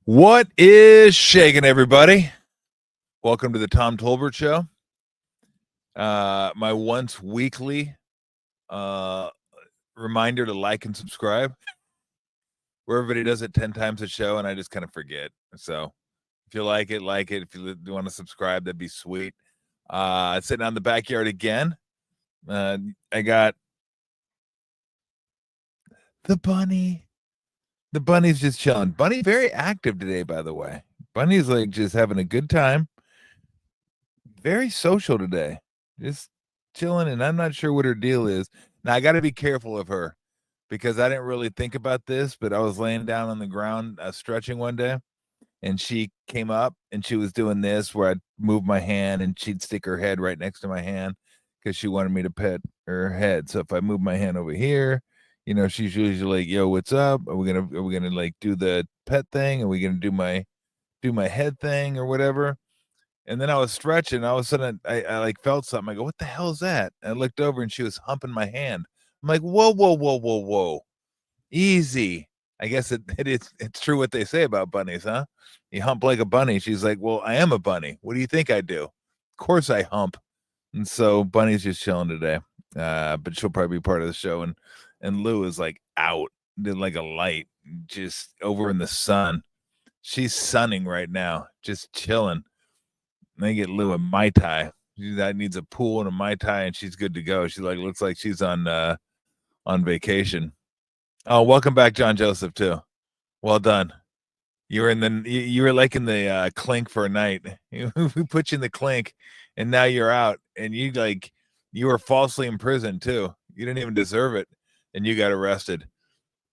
What is shaking, everybody? Welcome to the Tom Tolbert Show. My once weekly reminder to like and subscribe. Where everybody does it 10 times a show, and I just kind of forget. So if you like it, like it. If you want to subscribe, that'd be sweet. Sitting on the backyard again. I got the bunny. The bunny's just chilling. Bunny very active today, by the way. Bunny's like just having a good time. Very social today. Just chilling, and I'm not sure what her deal is. Now I got to be careful of her because I didn't really think about this, but I was laying down on the ground stretching one day, and she came up and she was doing this where I'd move my hand and she'd stick her head right next to my hand because she wanted me to pet her head. So if I move my hand over here, she's usually like, "Yo, what's up? Are we gonna like do the pet thing? Are we gonna do my head thing or whatever?" And then I was stretching. All of a sudden, I like felt something. I go, "What the hell is that?" And I looked over, and she was humping my hand. I'm like, "Whoa, whoa, whoa, whoa, whoa, easy." I guess it's true what they say about bunnies, huh? You hump like a bunny. She's like, "Well, I am a bunny. What do you think I do? Of course I hump." And so Bunny's just chilling today, but she'll probably be part of the show. And Lou is like out, did like a light, just over in the sun. She's sunning right now, just chilling. They get Lou a Mai Tai. That needs a pool and a Mai Tai, and she's good to go. She like looks like she's on vacation. Oh, welcome back, John Joseph, too. Well done. You were like in the clink for a night. We put you in the clink, and now you're out, and you were falsely imprisoned too. You didn't even deserve it, and you got arrested.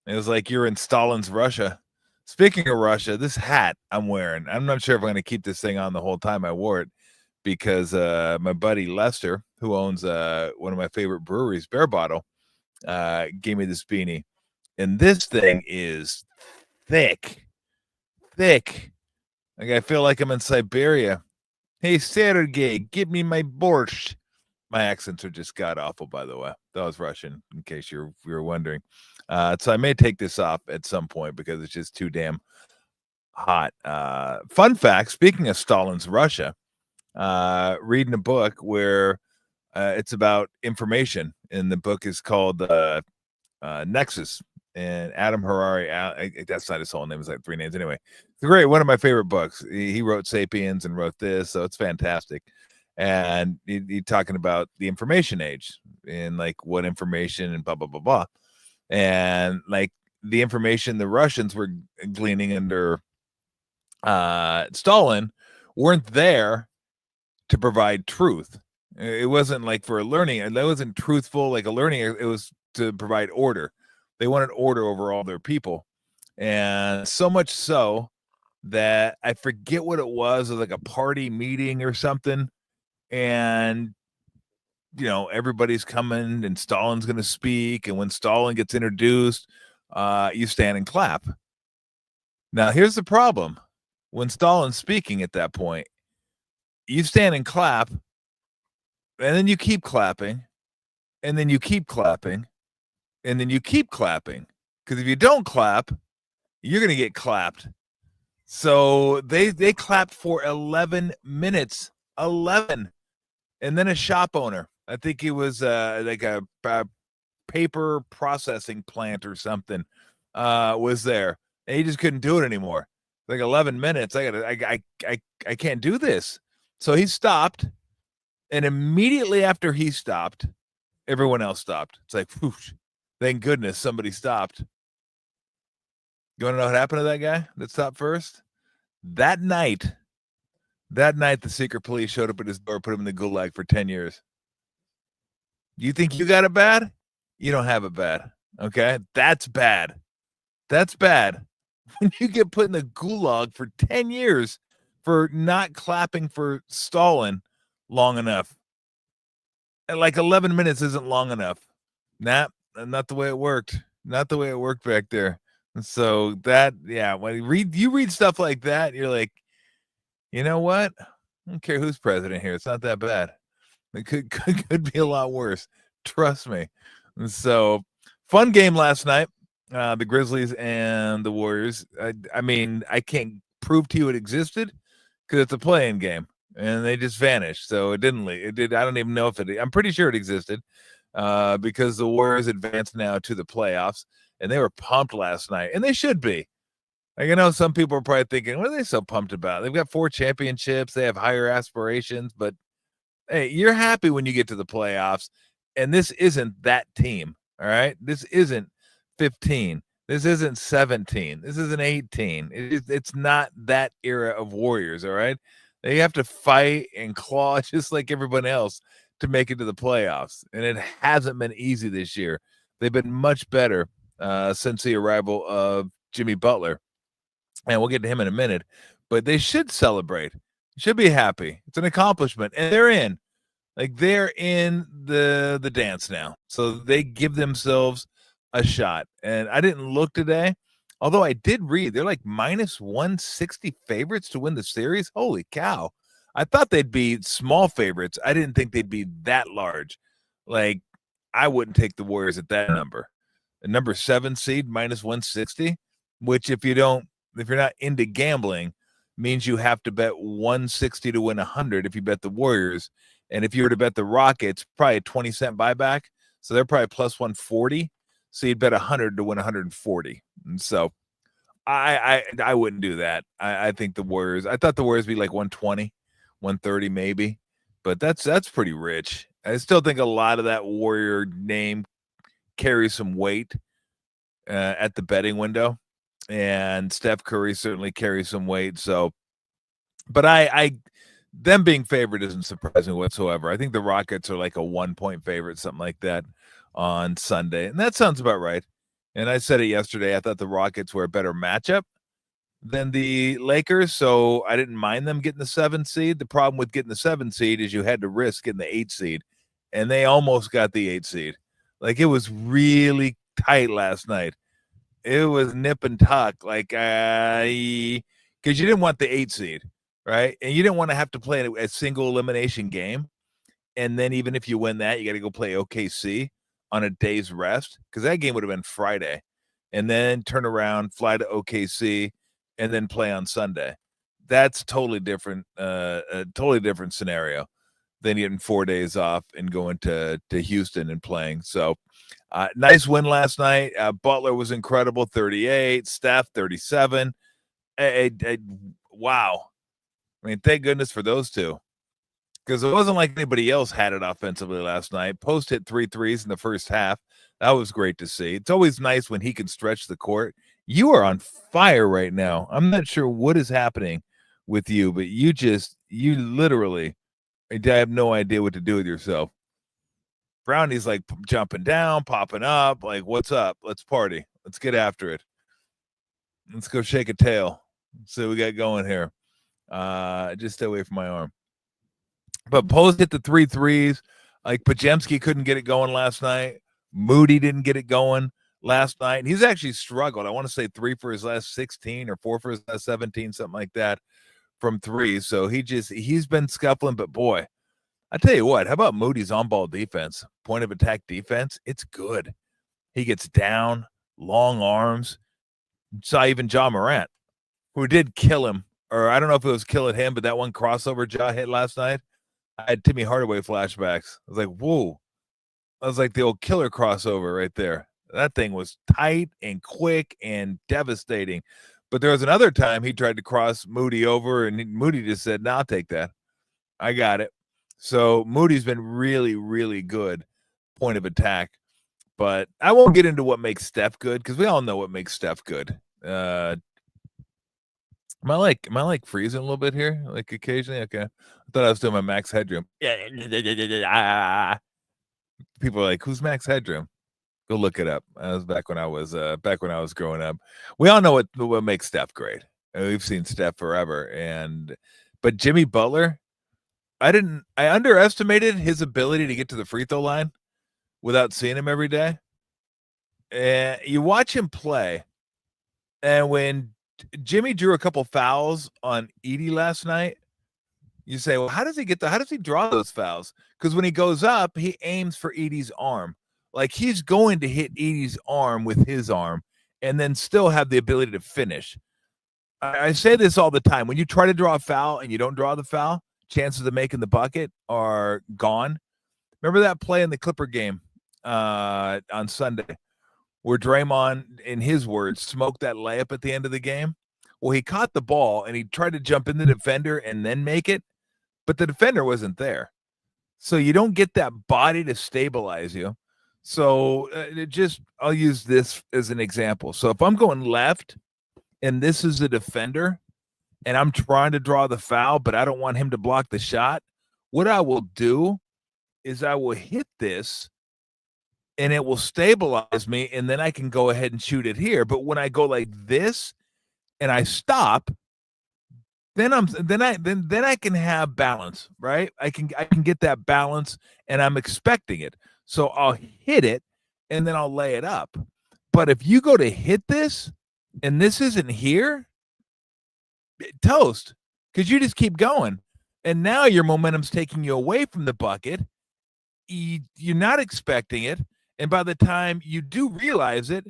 It was like you're in Stalin's Russia. Speaking of Russia, this hat I'm wearing, I'm not sure if I'm going to keep this thing on the whole time I wore it because my buddy Lester, who owns one of my favorite breweries, Bear Bottle, gave me this beanie. And this thing is thick. Like I feel like I'm in Siberia. Hey, Sergey, give me my borscht. My accents are just god awful, by the way. That was Russian, in case you were wondering. So I may take this off at some point because it's just too damn hot. Fun fact: speaking of Stalin's Russia, reading a book where it's about information, and the book is called Nexus. And Adam Harari, that's not his whole name; it's like 3 names anyway. It's great. One of my favorite books. He wrote *Sapiens* and wrote this, so it's fantastic. And he talking about the information age and like what information and blah blah blah blah, and like the information the Russians were gleaning under Stalin weren't there to provide truth. It wasn't like for a learning, and that wasn't truthful like a learning. It was to provide order. They wanted order over all their people, and so much so that I forget what it was like a party meeting or something, and everybody's coming and Stalin's going to speak, and when Stalin gets introduced, you stand and clap. Now here's the problem: when Stalin's speaking at that point, you stand and clap, and then you keep clapping, and then you keep clapping, and then you keep clapping, because if you don't clap, you're going to get clapped. So they clapped for 11 minutes. 11. And then a shop owner, I think he was like a paper processing plant or something, was there, and he just couldn't do it anymore. Like 11 minutes, I can't do this. So he stopped, and immediately after he stopped, everyone else stopped. It's like, whoosh, thank goodness somebody stopped. You want to know what happened to that guy that stopped first? That night, the secret police showed up at his door, put him in the gulag for 10 years. You think you got it bad? You don't have it bad. Okay? That's bad. That's bad. When you get put in the gulag for 10 years for not clapping for Stalin long enough. And like 11 minutes isn't long enough. Nah, not the way it worked. Not the way it worked back there. And so that, yeah, when you read stuff like that, you're like, you know what? I don't care who's president here. It's not that bad. It could be a lot worse. Trust me. And so Fun game last night. The Grizzlies and the Warriors. I mean, I can't prove to you it existed because it's a play-in game, and they just vanished. So it didn't. It did. I don't even know if it. I'm pretty sure it existed because the Warriors advanced now to the playoffs, and they were pumped last night, and they should be. Like, I know some people are probably thinking, what are they so pumped about? They've got 4 championships. They have higher aspirations, but hey, you're happy when you get to the playoffs, and this isn't that team. All right, this isn't 15. This isn't 17. This isn't 18. It's not that era of Warriors. All right, they have to fight and claw just like everyone else to make it to the playoffs, and it hasn't been easy this year. They've been much better since the arrival of Jimmy Butler, and we'll get to him in a minute. But they should celebrate. Should be happy. It's an accomplishment, and they're in. Like, they're in the dance now. So they give themselves a shot. And I didn't look today, although I did read they're like minus 160 favorites to win the series. Holy cow. I thought they'd be small favorites. I didn't think they'd be that large. Like, I wouldn't take the Warriors at that number. The number 7 seed minus 160, which if you're not into gambling, means you have to bet 160 to win 100 if you bet the Warriors. And if you were to bet the Rockets, probably a 20-cent buyback. So they're probably plus 140. So you'd bet 100 to win 140. And so I wouldn't do that. I think the Warriors, I thought the Warriors would be like 120, 130 maybe. But that's pretty rich. I still think a lot of that Warrior name carries some weight at the betting window. And Steph Curry certainly carries some weight. So, but them being favored isn't surprising whatsoever. I think the Rockets are like a 1-point favorite, something like that, on Sunday. And that sounds about right. And I said it yesterday. I thought the Rockets were a better matchup than the Lakers, so I didn't mind them getting the 7 seed. The problem with getting the 7 seed is you had to risk getting the 8 seed, and they almost got the 8 seed. Like, it was really tight last night. It was nip and tuck, like, because you didn't want the 8 seed. Right. And you didn't want to have to play a single elimination game. And then even if you win that, you got to go play OKC on a day's rest, because that game would have been Friday, and then turn around, fly to OKC, and then play on Sunday. That's totally different, a totally different scenario than getting 4 days off and going to Houston and playing. So nice win last night. Butler was incredible, 38, Steph 37. Wow. I mean, thank goodness for those two, because it wasn't like anybody else had it offensively last night. Post hit 3 threes in the first half. That was great to see. It's always nice when he can stretch the court. You are on fire right now. I'm not sure what is happening with you, but you literally, I have no idea what to do with yourself. Brownie's like jumping down, popping up. Like, what's up? Let's party. Let's get after it. Let's go shake a tail. See what we got going here. Just stay away from my arm. But Post hit the 3 threes. Like, Pajemski couldn't get it going last night. Moody didn't get it going last night. He's actually struggled. I want to say 3 for his last 16 or 4 for his last 17, something like that, from 3. So he's been scuffling. But boy, I tell you what, how about Moody's on-ball defense, point of attack defense? It's good. He gets down, long arms. Saw even Ja Morant, who did kill him. Or I don't know if it was killing him, but that one crossover Ja hit last night, I had Timmy Hardaway flashbacks. I was like, whoa. I was like the old killer crossover right there. That thing was tight and quick and devastating. But there was another time he tried to cross Moody over, and Moody just said, "No, I'll take that. I got it." So Moody's been really, really good point of attack. But I won't get into what makes Steph good, because we all know what makes Steph good. Am I like freezing a little bit here? Like occasionally? Okay. I thought I was doing my Max Headroom. People are like, who's Max Headroom? Go look it up. That was back when I was growing up. We all know what makes Steph great. We've seen Steph forever. But Jimmy Butler, I underestimated his ability to get to the free throw line without seeing him every day. And you watch him play, and when Jimmy drew a couple fouls on Edie last night, you say, well, how does he draw those fouls? Because when he goes up, he aims for Edie's arm. Like he's going to hit Edey's arm with his arm and then still have the ability to finish. I say this all the time. When you try to draw a foul and you don't draw the foul, chances of making the bucket are gone. Remember that play in the Clipper game on Sunday where Draymond, in his words, smoked that layup at the end of the game? Well, he caught the ball and he tried to jump in the defender and then make it, but the defender wasn't there. So you don't get that body to stabilize you. So I'll use this as an example. So if I'm going left and this is the defender and I'm trying to draw the foul, but I don't want him to block the shot, what I will do is I will hit this and it will stabilize me, and then I can go ahead and shoot it here. But when I go like this and I stop, then I can have balance, right? I can get that balance, and I'm expecting it. So I'll hit it and then I'll lay it up. But if you go to hit this and this isn't here, toast, because you just keep going. And now your momentum's taking you away from the bucket. You're not expecting it. And by the time you do realize it,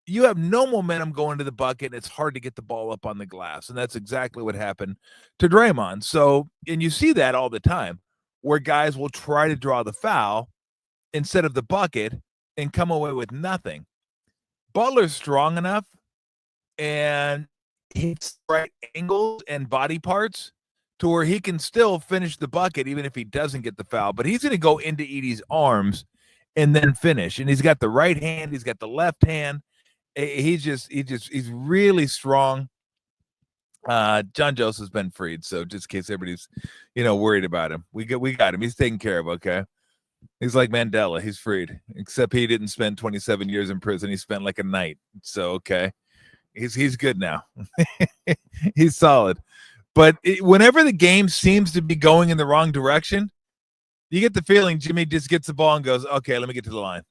you have no momentum going to the bucket, and it's hard to get the ball up on the glass. And that's exactly what happened to Draymond. So, and you see that all the time, where guys will try to draw the foul instead of the bucket and come away with nothing. Butler's strong enough and hits right angles and body parts to where he can still finish the bucket even if he doesn't get the foul. But he's going to go into Edey's arms and then finish. And he's got the right hand, he's got the left hand. He's really strong. John Joseph's been freed, so just in case everybody's, worried about him, we got him. He's taken care of. Okay, he's like Mandela. He's freed, except he didn't spend 27 years in prison. He spent like a night. So okay, he's good now. He's solid. But whenever the game seems to be going in the wrong direction, you get the feeling Jimmy just gets the ball and goes, okay, let me get to the line.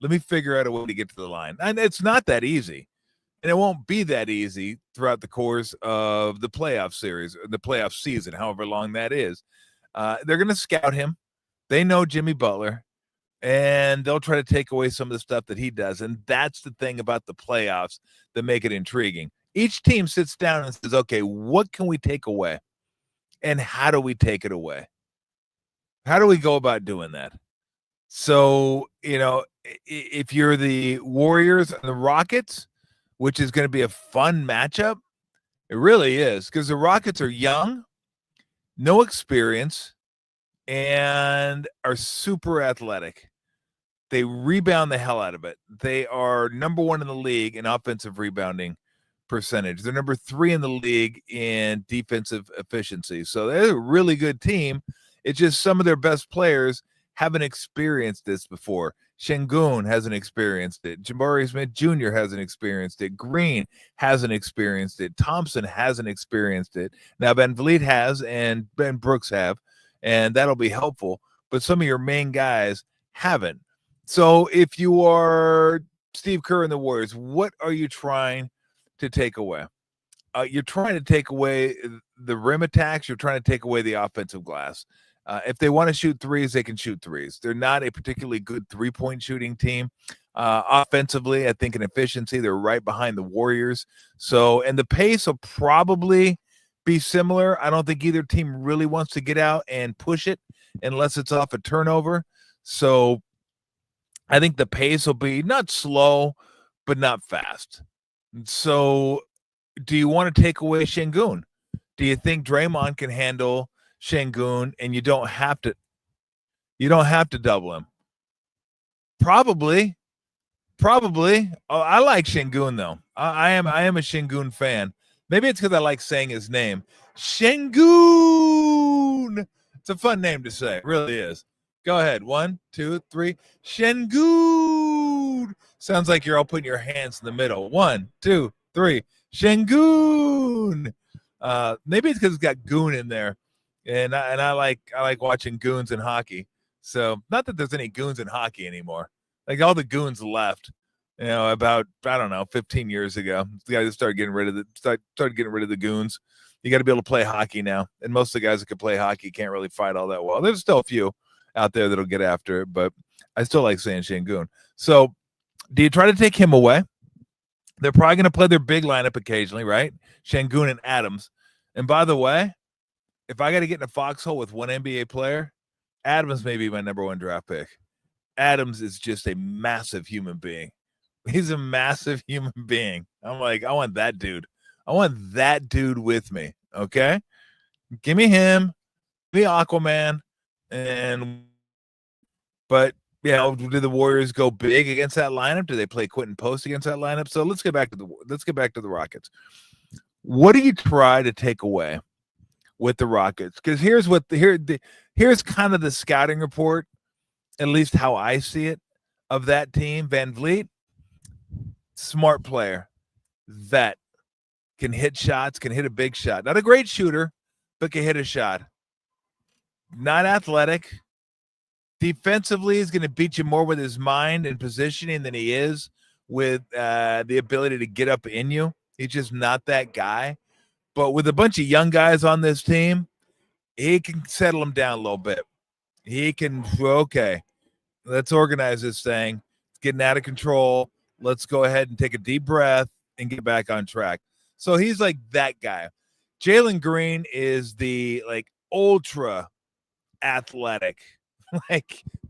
Let me figure out a way to get to the line. And it's not that easy. And it won't be that easy throughout the course of the playoff series, or the playoff season, however long that is. They're going to scout him. They know Jimmy Butler, and they'll try to take away some of the stuff that he does. And that's the thing about the playoffs that make it intriguing. Each team sits down and says, okay, what can we take away? And how do we take it away? How do we go about doing that? So, if you're the Warriors and the Rockets, which is going to be a fun matchup, it really is, because the Rockets are young, no experience, and are super athletic. They rebound the hell out of it. They are number 1 in the league in offensive rebounding percentage. They're number 3 in the league in defensive efficiency. So they're a really good team. It's just some of their best players haven't experienced this before. Şengün hasn't experienced it. Jabari Smith Jr. hasn't experienced it. Green hasn't experienced it. Thompson hasn't experienced it. Now Van Vliet has, and Ben Brooks have, and that'll be helpful. But some of your main guys haven't. So if you are Steve Kerr and the Warriors, what are you trying to take away? You're trying to take away the rim attacks. You're trying to take away the offensive glass. If they want to shoot threes, they can shoot threes. They're not a particularly good three-point shooting team. Offensively, I think in efficiency, they're right behind the Warriors. So, and the pace will probably be similar. I don't think either team really wants to get out and push it unless it's off a turnover. So I think the pace will be not slow, but not fast. So do you want to take away Şengün? Do you think Draymond can handle Şengün and you don't have to double him? Probably. I like Şengün though. I am a Şengün fan. Maybe it's because I like saying his name. Şengün. It's a fun name to say. It really is. Go ahead. 1, 2, 3. Şengün. Sounds like you're all putting your hands in the middle. 1, 2, 3. Şengün. Maybe it's because it's got goon in there. And I like watching goons in hockey. So not that there's any goons in hockey anymore. Like all the goons left, about 15 years ago. The guys started getting rid of the goons. You got to be able to play hockey now, and most of the guys that can play hockey can't really fight all that well. There's still a few, out there that'll get after it, but I still like saying Şengün. So do you try to take him away? They're probably going to play their big lineup occasionally, right? Şengün and Adams. And by the way, if I got to get in a foxhole with one NBA player, Adams may be my number one draft pick. Adams is just a massive human being. He's a massive human being. I'm like, I want that dude. I want that dude with me. Okay? Give me him. Give me Aquaman. But do the Warriors go big against that lineup? Do they play Quentin Post against that lineup? So let's get back to the Rockets. What do you try to take away with the Rockets? Because here's kind of the scouting report, at least how I see it, of that team. Van Vliet, smart player, vet, can hit shots, can hit a big shot. Not a great shooter, but can hit a shot. Not athletic. Defensively, he's going to beat you more with his mind and positioning than he is with the ability to get up in you. He's just not that guy. But with a bunch of young guys on this team, he can settle them down a little bit. He can, okay, let's organize this thing. It's getting out of control. Let's go ahead and take a deep breath and get back on track. So he's like that guy. Jalen Green is the ultra athletic.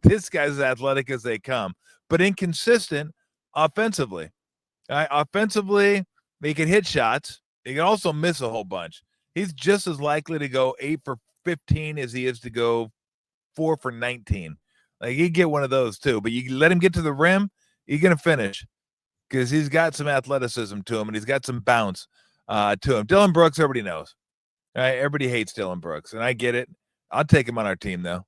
This guy's as athletic as they come, but inconsistent offensively. Offensively, he can hit shots. He can also miss a whole bunch. He's just as likely to go 8 for 15 as he is to go 4 for 19. He'd get one of those too, but you let him get to the rim, he's going to finish because he's got some athleticism to him and he's got some bounce to him. Dylan Brooks, everybody knows. Right? Everybody hates Dylan Brooks, and I get it. I'll take him on our team, though.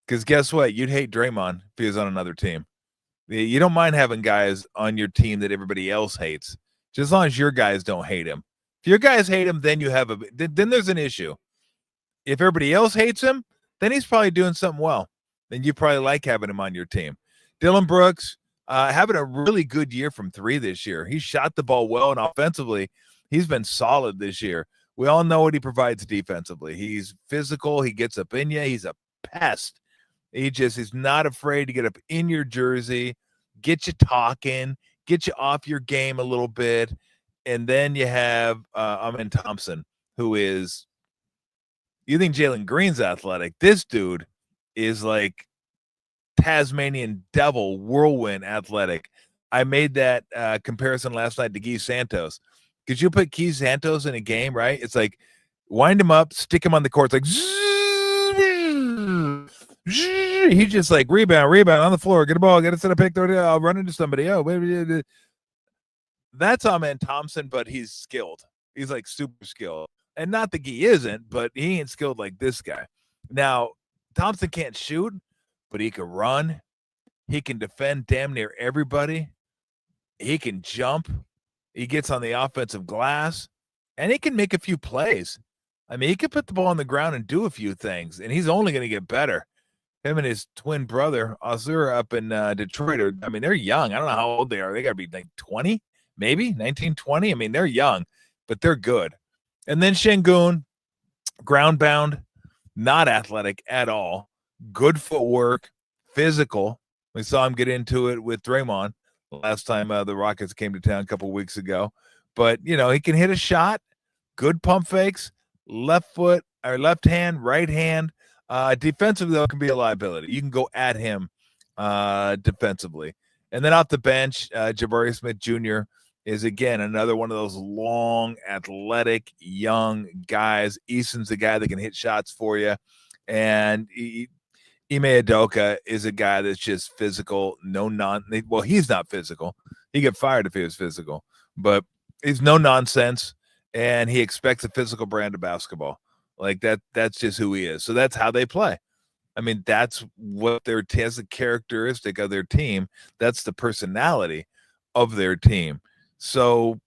Because guess what? You'd hate Draymond if he was on another team. You don't mind having guys on your team that everybody else hates, just as long as your guys don't hate him. If your guys hate him, then then there's an issue. If everybody else hates him, then he's probably doing something well. Then you probably like having him on your team. Dylan Brooks having a really good year from 3 this year. He shot the ball well, and offensively, he's been solid this year. We all know what he provides defensively. He's physical. He gets up in you. He's a pest. He's not afraid to get up in your jersey, get you talking, get you off your game a little bit. And then you have Amen Thompson, who is, you think Jalen Green's athletic. This dude is like Tasmanian devil, whirlwind athletic. I made that comparison last night to Guy Santos. Because you put Guy Santos in a game, right? It's like wind him up, stick him on the court. It's like he's just like rebound on the floor, get a ball, get it set a pick, I'll run into somebody. That's Amen Thompson, but he's skilled. He's like super skilled. And not that he isn't, but he ain't skilled like this guy. Now, Thompson can't shoot, but he can run. He can defend damn near everybody. He can jump. He gets on the offensive glass, and he can make a few plays. I mean, he can put the ball on the ground and do a few things, and he's only going to get better. Him and his twin brother, Azur, up in Detroit, they're young. I don't know how old they are. They got to be like 20, maybe 19, 20. I mean, they're young, but they're good. And then Şengün, ground-bound, not athletic at all. Good footwork, physical. We saw him get into it with Draymond last time the Rockets came to town a couple weeks ago. But, he can hit a shot, good pump fakes, left foot or left hand, right hand. Defensively, though, can be a liability. You can go at him defensively. And then off the bench, Jabari Smith Jr. is, again, another one of those long, athletic, young guys. Easton's the guy that can hit shots for you. And Ime Udoka is a guy that's just physical, well, he's not physical. He'd get fired if he was physical. But he's no nonsense, and he expects a physical brand of basketball. Like that's just who he is. So that's how they play. I mean, that's what as a characteristic of their team. That's the personality of their team. So,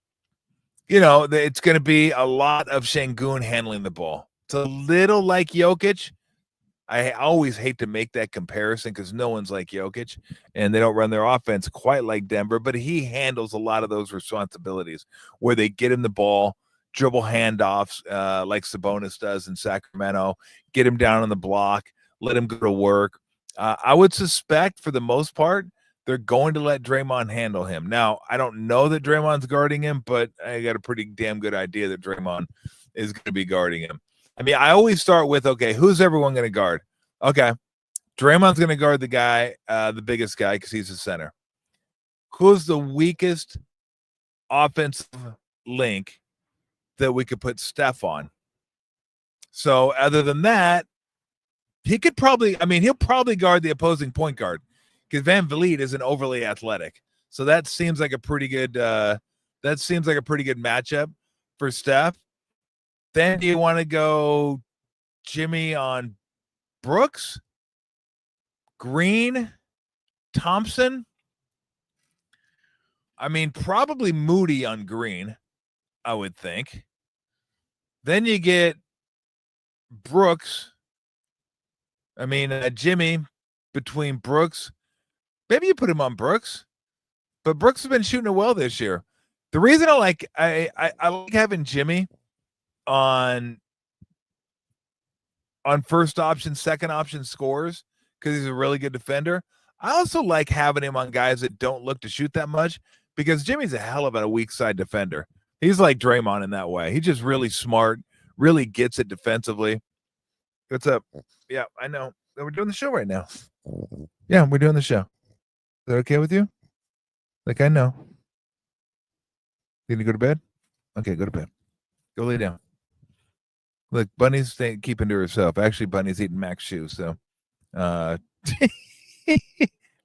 it's going to be a lot of Şengün handling the ball. It's a little like Jokic. I always hate to make that comparison because no one's like Jokic, and they don't run their offense quite like Denver, but he handles a lot of those responsibilities where they get him the ball, dribble handoffs like Sabonis does in Sacramento, get him down on the block, let him go to work. I would suspect for the most part they're going to let Draymond handle him. Now, I don't know that Draymond's guarding him, but I got a pretty damn good idea that Draymond is going to be guarding him. I mean, I always start with, okay, who's everyone going to guard? Okay, Draymond's going to guard the guy, the biggest guy, because he's the center. Who's the weakest offensive link that we could put Steph on? So other than that, he could probably, he'll probably guard the opposing point guard because Van Vliet isn't overly athletic. So that seems like a pretty good matchup for Steph. Then do you want to go Jimmy on Brooks, Green, Thompson? Probably Moody on Green, I would think. Then you get Brooks. Jimmy between Brooks. Maybe you put him on Brooks, but Brooks has been shooting it well this year. The reason I like having Jimmy on first option, second option scores because he's a really good defender. I also like having him on guys that don't look to shoot that much because Jimmy's a hell of a weak side defender. He's like Draymond in that way. He's just really smart, really gets it defensively. What's up? Yeah, I know. We're doing the show right now. Yeah, we're doing the show. Is that okay with you? Like, I know. You gonna go to bed? Okay, go to bed. Go lay down. Look, Bunny's keeping to herself. Actually, Bunny's eating Mac's shoe. So,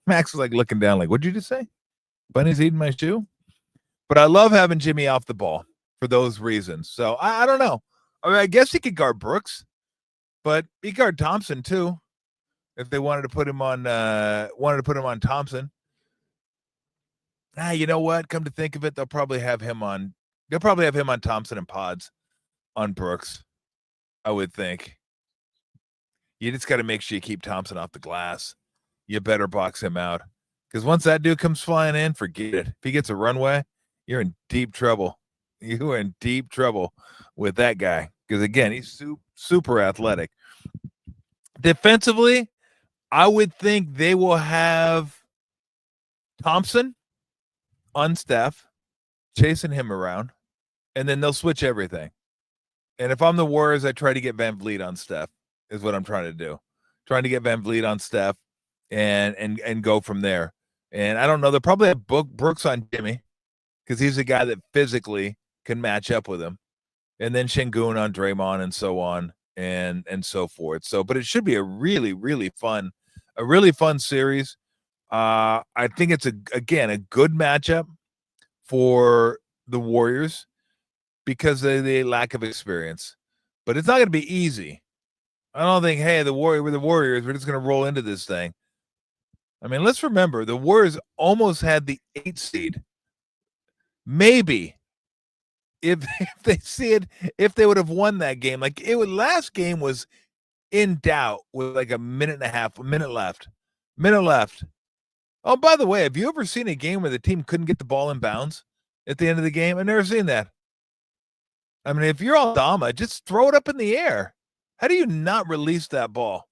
Max was like looking down, like, "What'd you just say?" Bunny's eating my shoe. But I love having Jimmy off the ball for those reasons. So I don't know. I guess he could guard Brooks, but he could guard Thompson too. If they wanted to put him on, Thompson. You know what? Come to think of it, they'll probably have him on Thompson and Pods on Brooks. I would think. You just got to make sure you keep Thompson off the glass. You better box him out. Because once that dude comes flying in, forget it. If he gets a runway, you're in deep trouble. You are in deep trouble with that guy. Because, again, he's super athletic. Defensively, I would think they will have Thompson on Steph, chasing him around, and then they'll switch everything. And if I'm the Warriors, I try to get Van Vliet on Steph, is what I'm trying to do. Trying to get Van Vliet on Steph and go from there. And I don't know, they'll probably have Brooks on Jimmy because he's a guy that physically can match up with him. And then Şengün on Draymond and so on and so forth. So, but it should be a really, really fun series. I think it's a good matchup for the Warriors because of the lack of experience. But it's not going to be easy. I don't think, hey, we're the Warriors, we're just going to roll into this thing. Let's remember, the Warriors almost had the 8th seed. Maybe if they would have won that game, last game was in doubt with like a minute left. Oh, by the way, have you ever seen a game where the team couldn't get the ball in bounds at the end of the game? I've never seen that. If you're Aldama, just throw it up in the air. How do you not release that ball?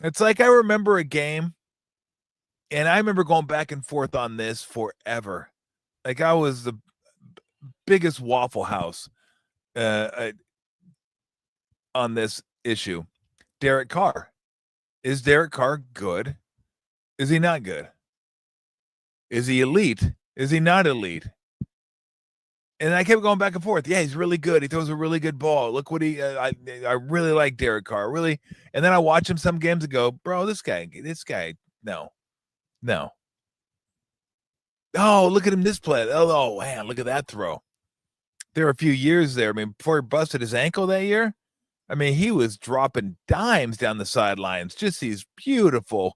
It's like I remember a game, and I remember going back and forth on this forever. Like I was the biggest Waffle House on this issue. Derek Carr. Is Derek Carr good? Is he not good? Is he elite? Is he not elite? And I kept going back and forth. Yeah, he's really good. He throws a really good ball. Look what I really like Derek Carr. Really. And then I watch him some games and go, bro, this guy, no. Oh, look at him this play. Oh, man, look at that throw. There were a few years there. Before he busted his ankle that year, he was dropping dimes down the sidelines. Just these beautiful,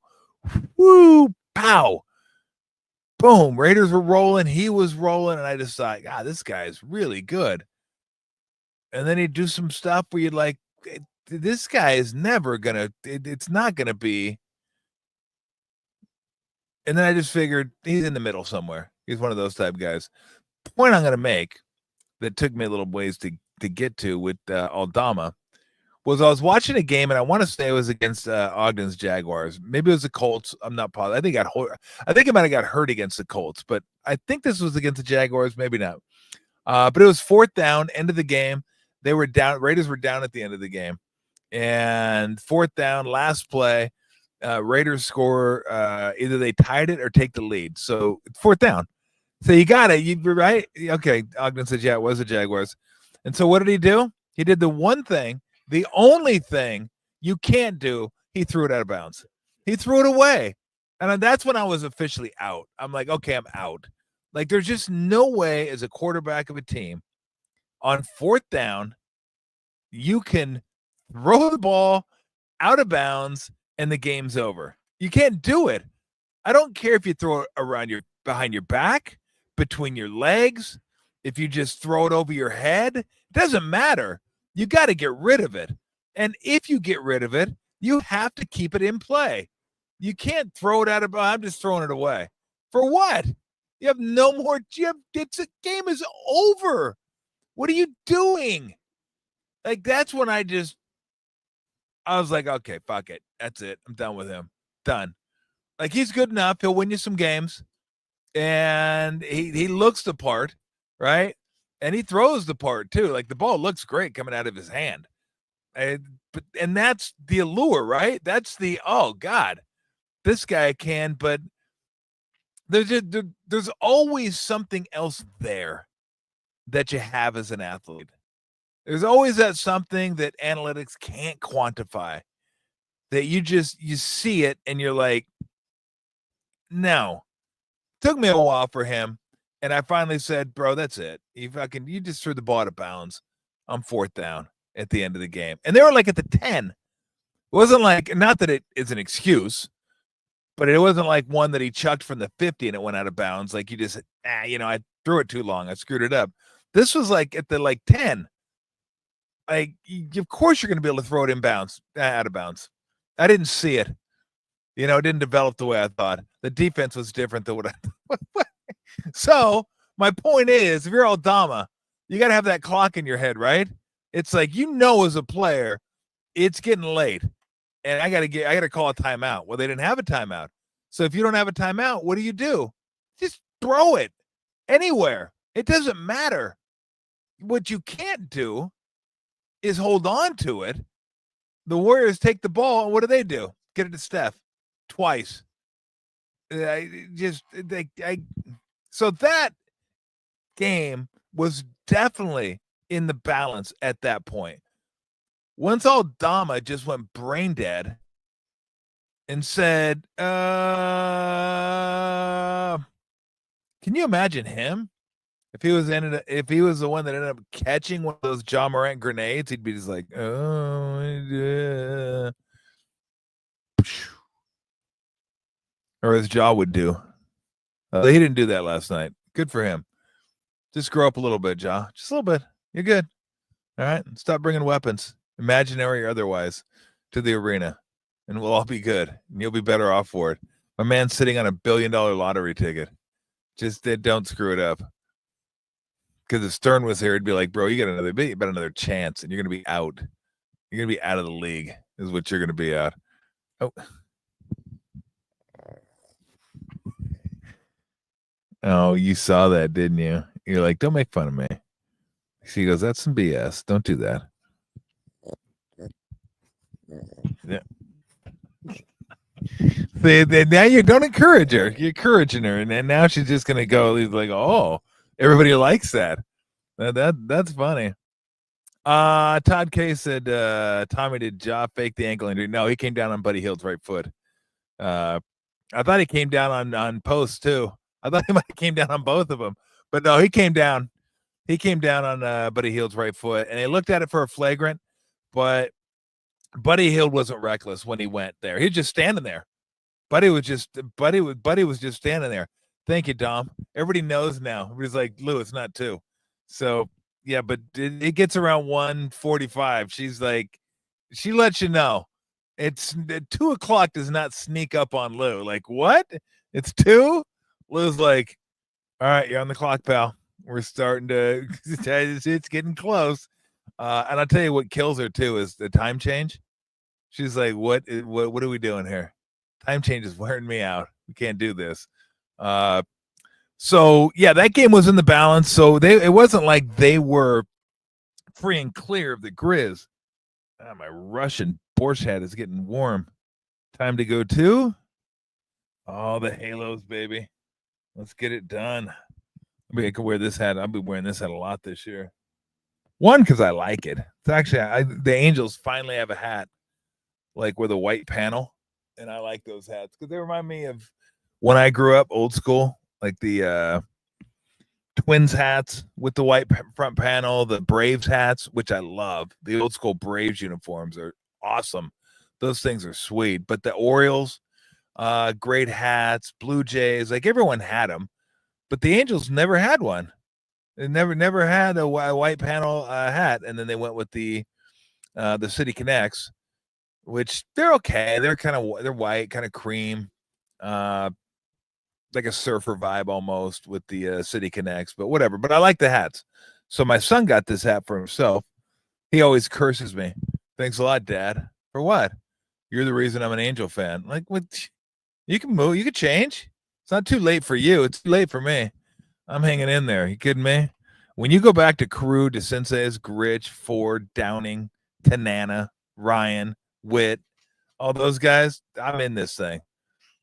woo, pow. Boom, Raiders were rolling. He was rolling. And I just thought, this guy is really good. And then he'd do some stuff where you'd like, this guy is never going to, it's not going to be. And then I just figured he's in the middle somewhere. He's one of those type guys. Point I'm going to make that took me a little ways to get to with Aldama was I was watching a game, and I want to say it was against Ogden's Jaguars. Maybe it was the Colts. I'm not positive. I think it might have got hurt against the Colts, but I think this was against the Jaguars. Maybe not. But it was 4th down, end of the game. They were down. Raiders were down at the end of the game, and 4th down, last play. Raiders score. Either they tied it or take the lead. So 4th down. So you got it. You right? Okay. Ogden says, yeah, it was the Jaguars. And so what did he do? He did the one thing, the only thing you can't do. He threw it out of bounds. He threw it away. And that's when I was officially out. I'm like, okay, I'm out. Like, there's just no way as a quarterback of a team on 4th down, you can throw the ball out of bounds and the game's over. You can't do it. I don't care if you throw it behind your back, between your legs, if you just throw it over your head, it doesn't matter. You got to get rid of it. And if you get rid of it, you have to keep it in play. You can't throw it out of, I'm just throwing it away. For what? You have no more. The game is over. What are you doing? Like, that's when I was like, okay, fuck it. That's it. I'm done with him. Done. Like, he's good enough. He'll win you some games. And he looks the part, right? And he throws the part too. Like, the ball looks great coming out of his hand. And that's the allure, right? That's the, oh God, this guy can, but there's always something else there that you have as an athlete. There's always that something that analytics can't quantify, that you see it and you're like, no. Took me a while for him, and I finally said, bro, that's it. You just threw the ball out of bounds on 4th down at the end of the game. And they were like at the 10. It wasn't like, not that it is an excuse, but it wasn't like one that he chucked from the 50 and it went out of bounds. Like, you just, I threw it too long. I screwed it up. This was like at the 10. Like, of course you're going to be able to throw it out of bounds. I didn't see it. It didn't develop the way I thought. The defense was different than what I thought. So my point is, if you're Aldama, you got to have that clock in your head, right? It's like, as a player, it's getting late, and I got to call a timeout. Well, they didn't have a timeout. So if you don't have a timeout, what do? Just throw it anywhere. It doesn't matter. What you can't do is hold on to it. The Warriors take the ball, and what do? Get it to Steph twice. So that game was definitely in the balance at that point. Once Aldama just went brain dead and said, can you imagine him? If he was the one that ended up catching one of those John Morant grenades, he'd be just like, oh, yeah. Or his jaw would do. He didn't do that last night. Good for him. Just grow up a little bit, Jaw. Just a little bit. You're good. All right? Stop bringing weapons, imaginary or otherwise, to the arena, and we'll all be good. And you'll be better off for it. My man's sitting on $1 billion lottery ticket. Just don't screw it up. Because if Stern was here, he'd be like, bro, you got another chance, and you're going to be out. You're going to be out of the league is what you're going to be out. Oh. Oh, you saw that, didn't you? You're like, don't make fun of me. She goes, that's some BS. Don't do that. Yeah. Now you don't encourage her. You're encouraging her, and now she's just gonna go. He's like, oh, everybody likes that. That's funny. Todd K said Tommy did Ja fake the ankle injury. No, he came down on Buddy Hield's right foot. I thought he came down on post too. I thought he might have came down on both of them, but no, he came down. He came down on Buddy Hield's right foot, and they looked at it for a flagrant, but Buddy Hield wasn't reckless when he went there. He was just standing there. Buddy was just standing there. Thank you, Dom. Everybody knows now. Everybody's like, Lou, it's not 2. So yeah, but it gets around 1:45. She's like, she lets you know. It's 2:00 does not sneak up on Lou. Like, what? It's 2? Lou's like, all right, you're on the clock, pal. We're starting to, it's getting close. And I'll tell you what kills her too is the time change. She's like, what are we doing here? Time change is wearing me out. We can't do this. So yeah, that game was in the balance. So it wasn't like they were free and clear of the Grizz. My Russian Borscht hat is getting warm. Time to go to the Halos, baby. Let's get it done. I mean, I could wear this hat. I'll be wearing this hat a lot this year. One, because I like it. It's actually the Angels finally have a hat like with a white panel, and I like those hats because they remind me of when I grew up, old school, like the Twins hats with the white front panel, the Braves hats, which I love. The old school Braves uniforms are awesome. Those things are sweet. But the Orioles, great hats, Blue Jays, like everyone had them, but the Angels never had one. They never had a white panel hat, and then they went with the City Connects, which they're okay. They're white, kind of cream, like a surfer vibe almost with the City Connects, but whatever. But I like the hats. So my son got this hat for himself. He always curses me. Thanks a lot, Dad. For what? You're the reason I'm an Angel fan. Like, what? You can move. You can change. It's not too late for you. It's too late for me. I'm hanging in there. You kidding me? When you go back to Carew, DeCinces, Gritch, Ford, Downing, Tanana, Ryan, Witt, all those guys, I'm in this thing.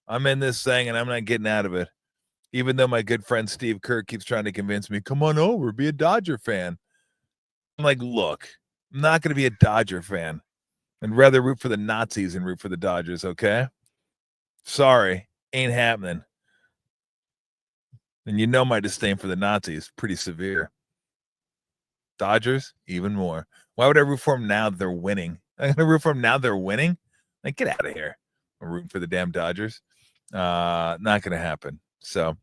I'm in this thing, and I'm not getting out of it. Even though my good friend Steve Kirk keeps trying to convince me, come on over, be a Dodger fan. I'm like, look, I'm not going to be a Dodger fan. I'd rather root for the Nazis and root for the Dodgers, okay? Sorry, ain't happening. And you know my disdain for the Nazis, pretty severe. Dodgers, even more. Why would I root for them now that they're winning? I'm going to root for them now they're winning? Like, get out of here. I'm rooting for the damn Dodgers. Not going to happen. So,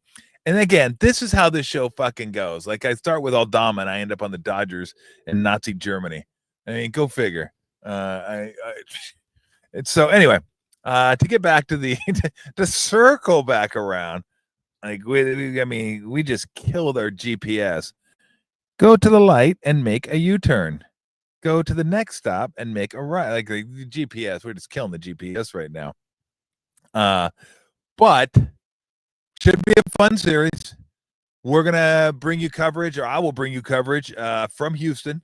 and again, this is how this show fucking goes. Like, I start with Aldama and I end up on the Dodgers in Nazi Germany. I mean, go figure. So anyway, to get back to the to circle back around, like we just killed our GPS. Go to the light and make a U-turn. Go to the next stop and make a right. Like the GPS, we're just killing the GPS right now. But should be a fun series. We're gonna bring you coverage, or I will bring you coverage from Houston.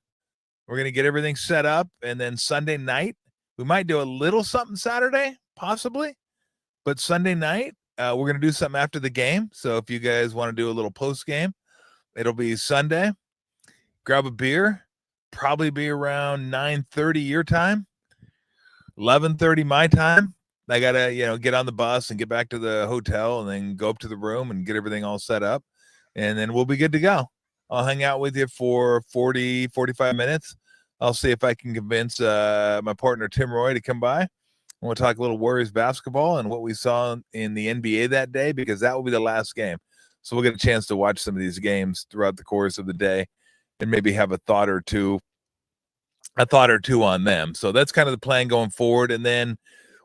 We're gonna get everything set up, and then Sunday night we might do a little something Saturday, possibly. But Sunday night we're gonna do something after the game. So if you guys want to do a little post game, it'll be Sunday. Grab a beer. Probably be around 9:30 your time, 11:30 my time. I gotta, get on the bus and get back to the hotel and then go up to the room and get everything all set up. And then we'll be good to go. I'll hang out with you for 40, 45 minutes. I'll see if I can convince my partner, Tim Roy, to come by. And we'll talk a little Warriors basketball and what we saw in the NBA that day, because that will be the last game. So we'll get a chance to watch some of these games throughout the course of the day and maybe have a thought or two on them. So that's kind of the plan going forward. And then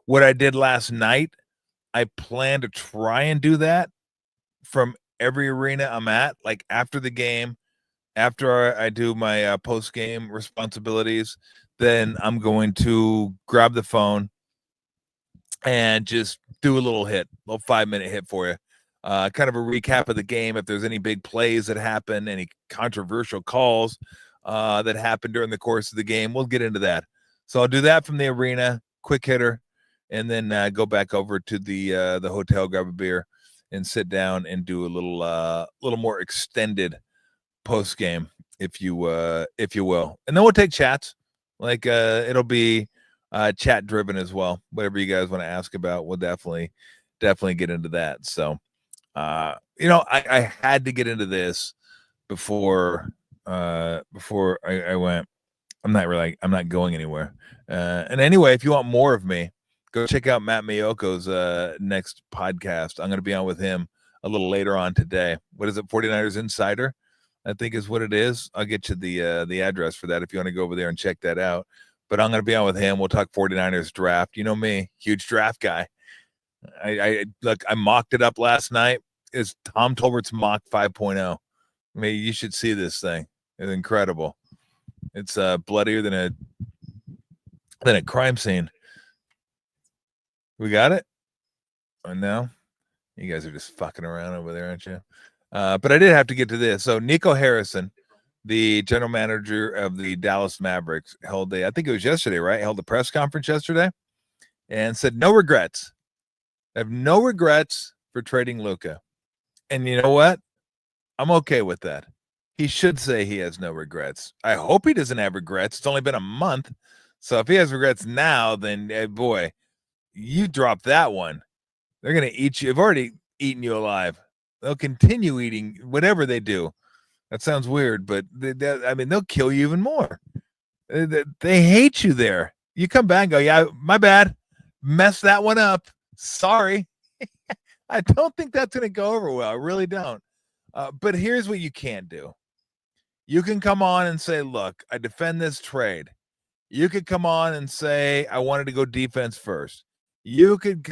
what I did last night, I plan to try and do that from every arena I'm at, like after the game, after I do my post-game responsibilities, then I'm going to grab the phone and just do a little 5-minute hit for you. Kind of a recap of the game. If there's any big plays that happen, any controversial calls that happened during the course of the game, we'll get into that. So I'll do that from the arena, quick hitter, and then go back over to the hotel, grab a beer, and sit down and do a little more extended post game, if you will. And then we'll take chats. Like it'll be chat driven as well. Whatever you guys want to ask about, we'll definitely get into that. So I had to get into this before I went. I'm not going anywhere. And anyway, if you want more of me, go check out Matt Miyoko's next podcast. I'm going to be on with him a little later on today. What is it? 49ers Insider, I think is what it is. I'll get you the address for that if you want to go over there and check that out. But I'm going to be on with him. We'll talk 49ers draft. You know me, huge draft guy. I mocked it up last night. It's Tom Tolbert's mock 5.0. I mean, you should see this thing. It's incredible. It's bloodier than a crime scene. We got it? Oh, no? You guys are just fucking around over there, aren't you? But I did have to get to this. So Nico Harrison, the general manager of the Dallas Mavericks, I think it was yesterday, right? Held a press conference yesterday and said, no regrets. I have no regrets for trading Luka. And you know what? I'm okay with that. He should say he has no regrets. I hope he doesn't have regrets. It's only been a month. So if he has regrets now, then boy, you drop that one. They're going to eat you. They've already eaten you alive. They'll continue eating whatever they do. That sounds weird, but they'll kill you even more. They hate you there. You come back and go, yeah, my bad. Messed that one up. Sorry. I don't think that's going to go over well. I really don't. But here's what you can't do. You can come on and say, look, I defend this trade. You could come on and say, I wanted to go defense first. You could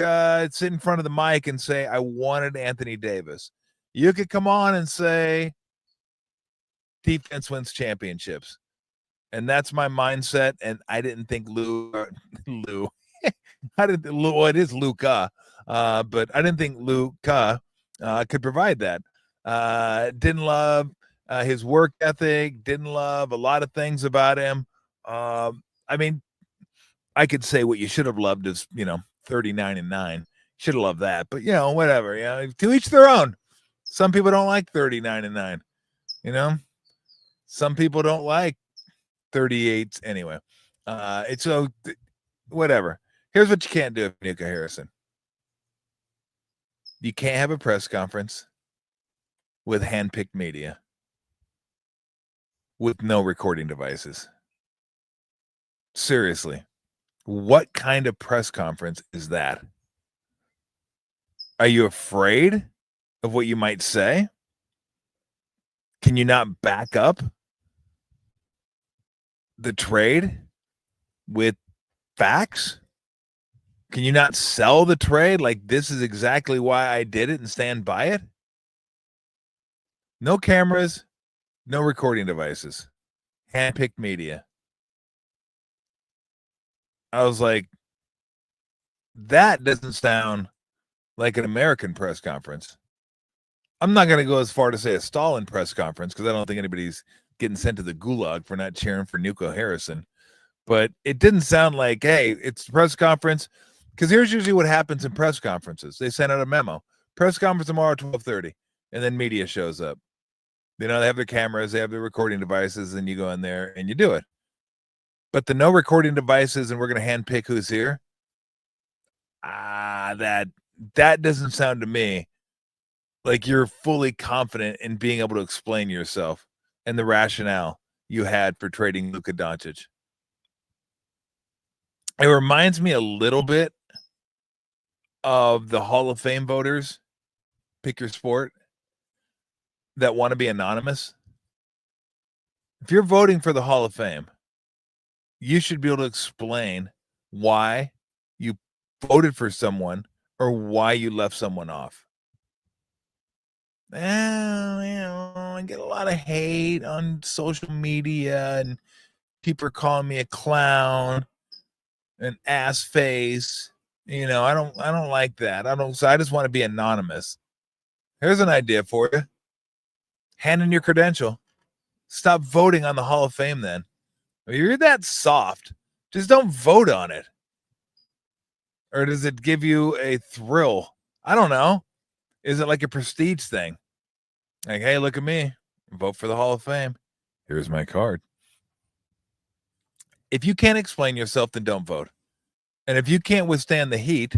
sit in front of the mic and say, I wanted Anthony Davis. You could come on and say, defense wins championships. And that's my mindset. And I didn't think Lou. Well, it is Luka. But I didn't think Luka could provide that. Didn't love his work ethic. Didn't love a lot of things about him. I mean, I could say what you should have loved is, 39-9. Should have loved that. But, whatever. To each their own. Some people don't like 39-9. Some people don't like 38 anyway. It's so whatever. Here's what you can't do, Nico Harrison. You can't have a press conference with hand-picked media with no recording devices. Seriously, what kind of press conference is that? Are you afraid of what you might say? Can you not back up the trade with facts? Can you not sell the trade like this is exactly why I did it and stand by it? No cameras, no recording devices, hand-picked media. I was like, that doesn't sound like an American press conference. I'm not going to go as far to say a Stalin press conference because I don't think anybody's getting sent to the gulag for not cheering for Nico Harrison. But it didn't sound like, hey, it's a press conference. Because here's usually what happens in press conferences. They send out a memo. Press conference tomorrow at 12:30. And then media shows up. They have their cameras. They have their recording devices. And you go in there and you do it. But the no recording devices and we're going to handpick who's here. That doesn't sound to me like you're fully confident in being able to explain yourself and the rationale you had for trading Luka Doncic. It reminds me a little bit of the Hall of Fame voters, pick your sport, that want to be anonymous. If you're voting for the Hall of Fame, you should be able to explain why you voted for someone or why you left someone off. I get a lot of hate on social media and people are calling me a clown, an ass face. I don't like that. So I just want to be anonymous. Here's an idea for you. Hand in your credential. Stop voting on the Hall of Fame then. If you're that soft, just don't vote on it. Or does it give you a thrill? I don't know. Is it like a prestige thing? Like, hey, look at me. Vote for the Hall of Fame. Here's my card. If you can't explain yourself, then don't vote. And if you can't withstand the heat,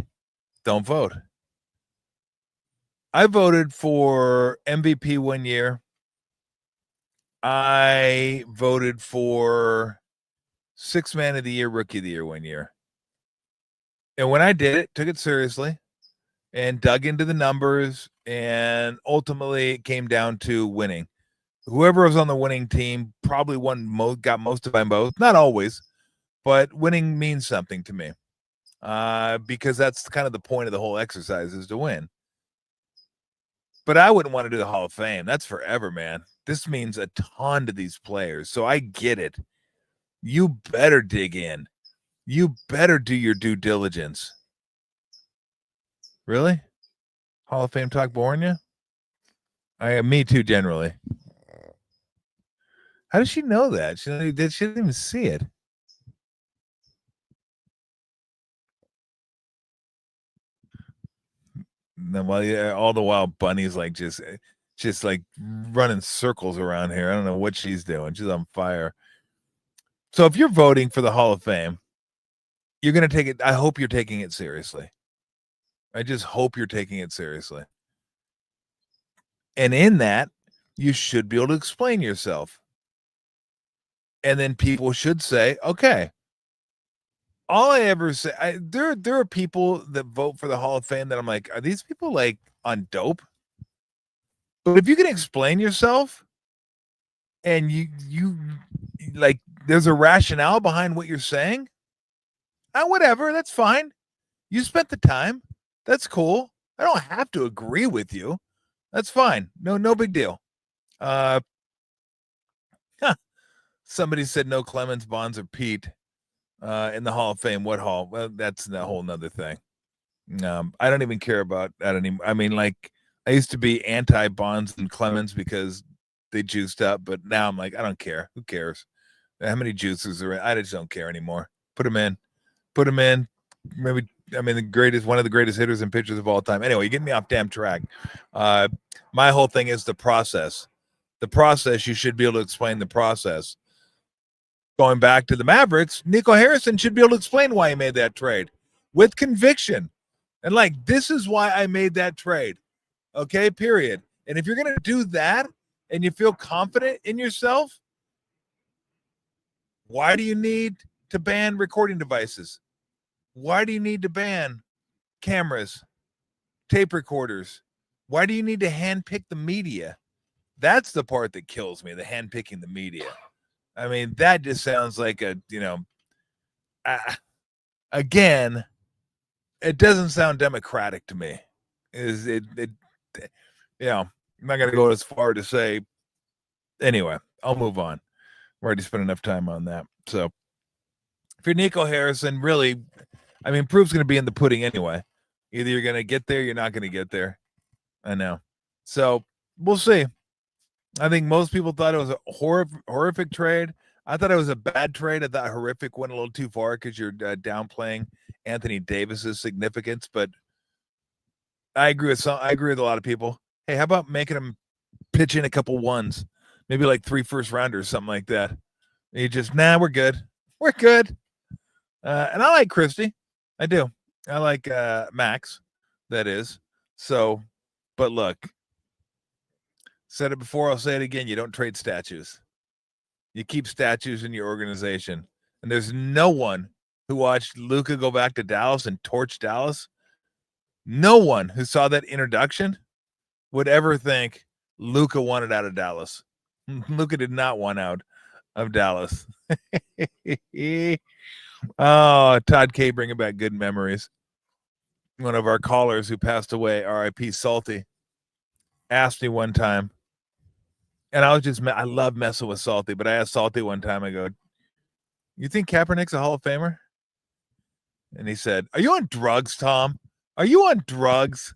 don't vote. I voted for MVP one year. I voted for Sixth Man of the Year, Rookie of the Year one year. And when I did it, took it seriously and dug into the numbers, and ultimately it came down to winning. Whoever was on the winning team probably got most of my votes. Not always, but winning means something to me because that's kind of the point of the whole exercise is to win. But I wouldn't want to do the Hall of Fame. That's forever, man. This means a ton to these players. So I get it. You better dig in. You better do your due diligence. Really? Hall of Fame talk boring you? Me too, generally. How does she know that? She didn't even see it. And then all the while, Bunny's like just like running circles around here. I don't know what she's doing. She's on fire. So if you're voting for the Hall of Fame, you're going to take it. I hope you're taking it seriously. I just hope you're taking it seriously. And in that, you should be able to explain yourself. And then people should say, okay. All I ever say, there are people that vote for the Hall of Fame that I'm like, are these people like on dope? But if you can explain yourself and you like, there's a rationale behind what you're saying, whatever, that's fine. You spent the time. That's cool. I don't have to agree with you. That's fine. No big deal. Somebody said no Clemens, Bonds, or Pete in the Hall of Fame. What hall? Well, that's a whole nother thing. I don't even care about that anymore. I mean, like, I used to be anti Bonds and Clemens because they juiced up, but now I'm like, I don't care. Who cares? How many juices are in? I just don't care anymore. Put them in. Maybe, I mean, one of the greatest hitters and pitchers of all time. Anyway, you get me off damn track. My whole thing is the process. The process, you should be able to explain the process. Going back to the Mavericks, Nico Harrison should be able to explain why he made that trade with conviction. And like, this is why I made that trade. Okay, period. And if you're going to do that and you feel confident in yourself, why do you need to ban recording devices? Why do you need to ban cameras, tape recorders? Why do you need to handpick the media? That's the part that kills me, the handpicking the media. I mean, that just sounds like again, it doesn't sound democratic to me. Is it I'm not going to go as far to say, anyway, I'll move on. We already spent enough time on that. So if you're Nico Harrison, really, I mean, proof's going to be in the pudding anyway. Either you're going to get there, you're not going to get there. I know. So we'll see. I think most people thought it was a horrific trade. I thought it was a bad trade. I thought horrific went a little too far because you're downplaying Anthony Davis's significance. But I agree with a lot of people. Hey, how about making him pitch in a couple ones, maybe like 3 first rounders, something like that. And you just we're good. We're good. And I like Christie. I do. I like Max. That is. So, but look, said it before, I'll say it again. You don't trade statues. You keep statues in your organization. And there's no one who watched Luka go back to Dallas and torch Dallas. No one who saw that introduction would ever think Luka wanted out of Dallas. Luka did not want out of Dallas. Oh, Todd K bringing back good memories. One of our callers who passed away, R.I.P. Salty, asked me one time, and I love messing with Salty, but I asked Salty one time, I go, you think Kaepernick's a Hall of Famer? And he said, are you on drugs, Tom? Are you on drugs?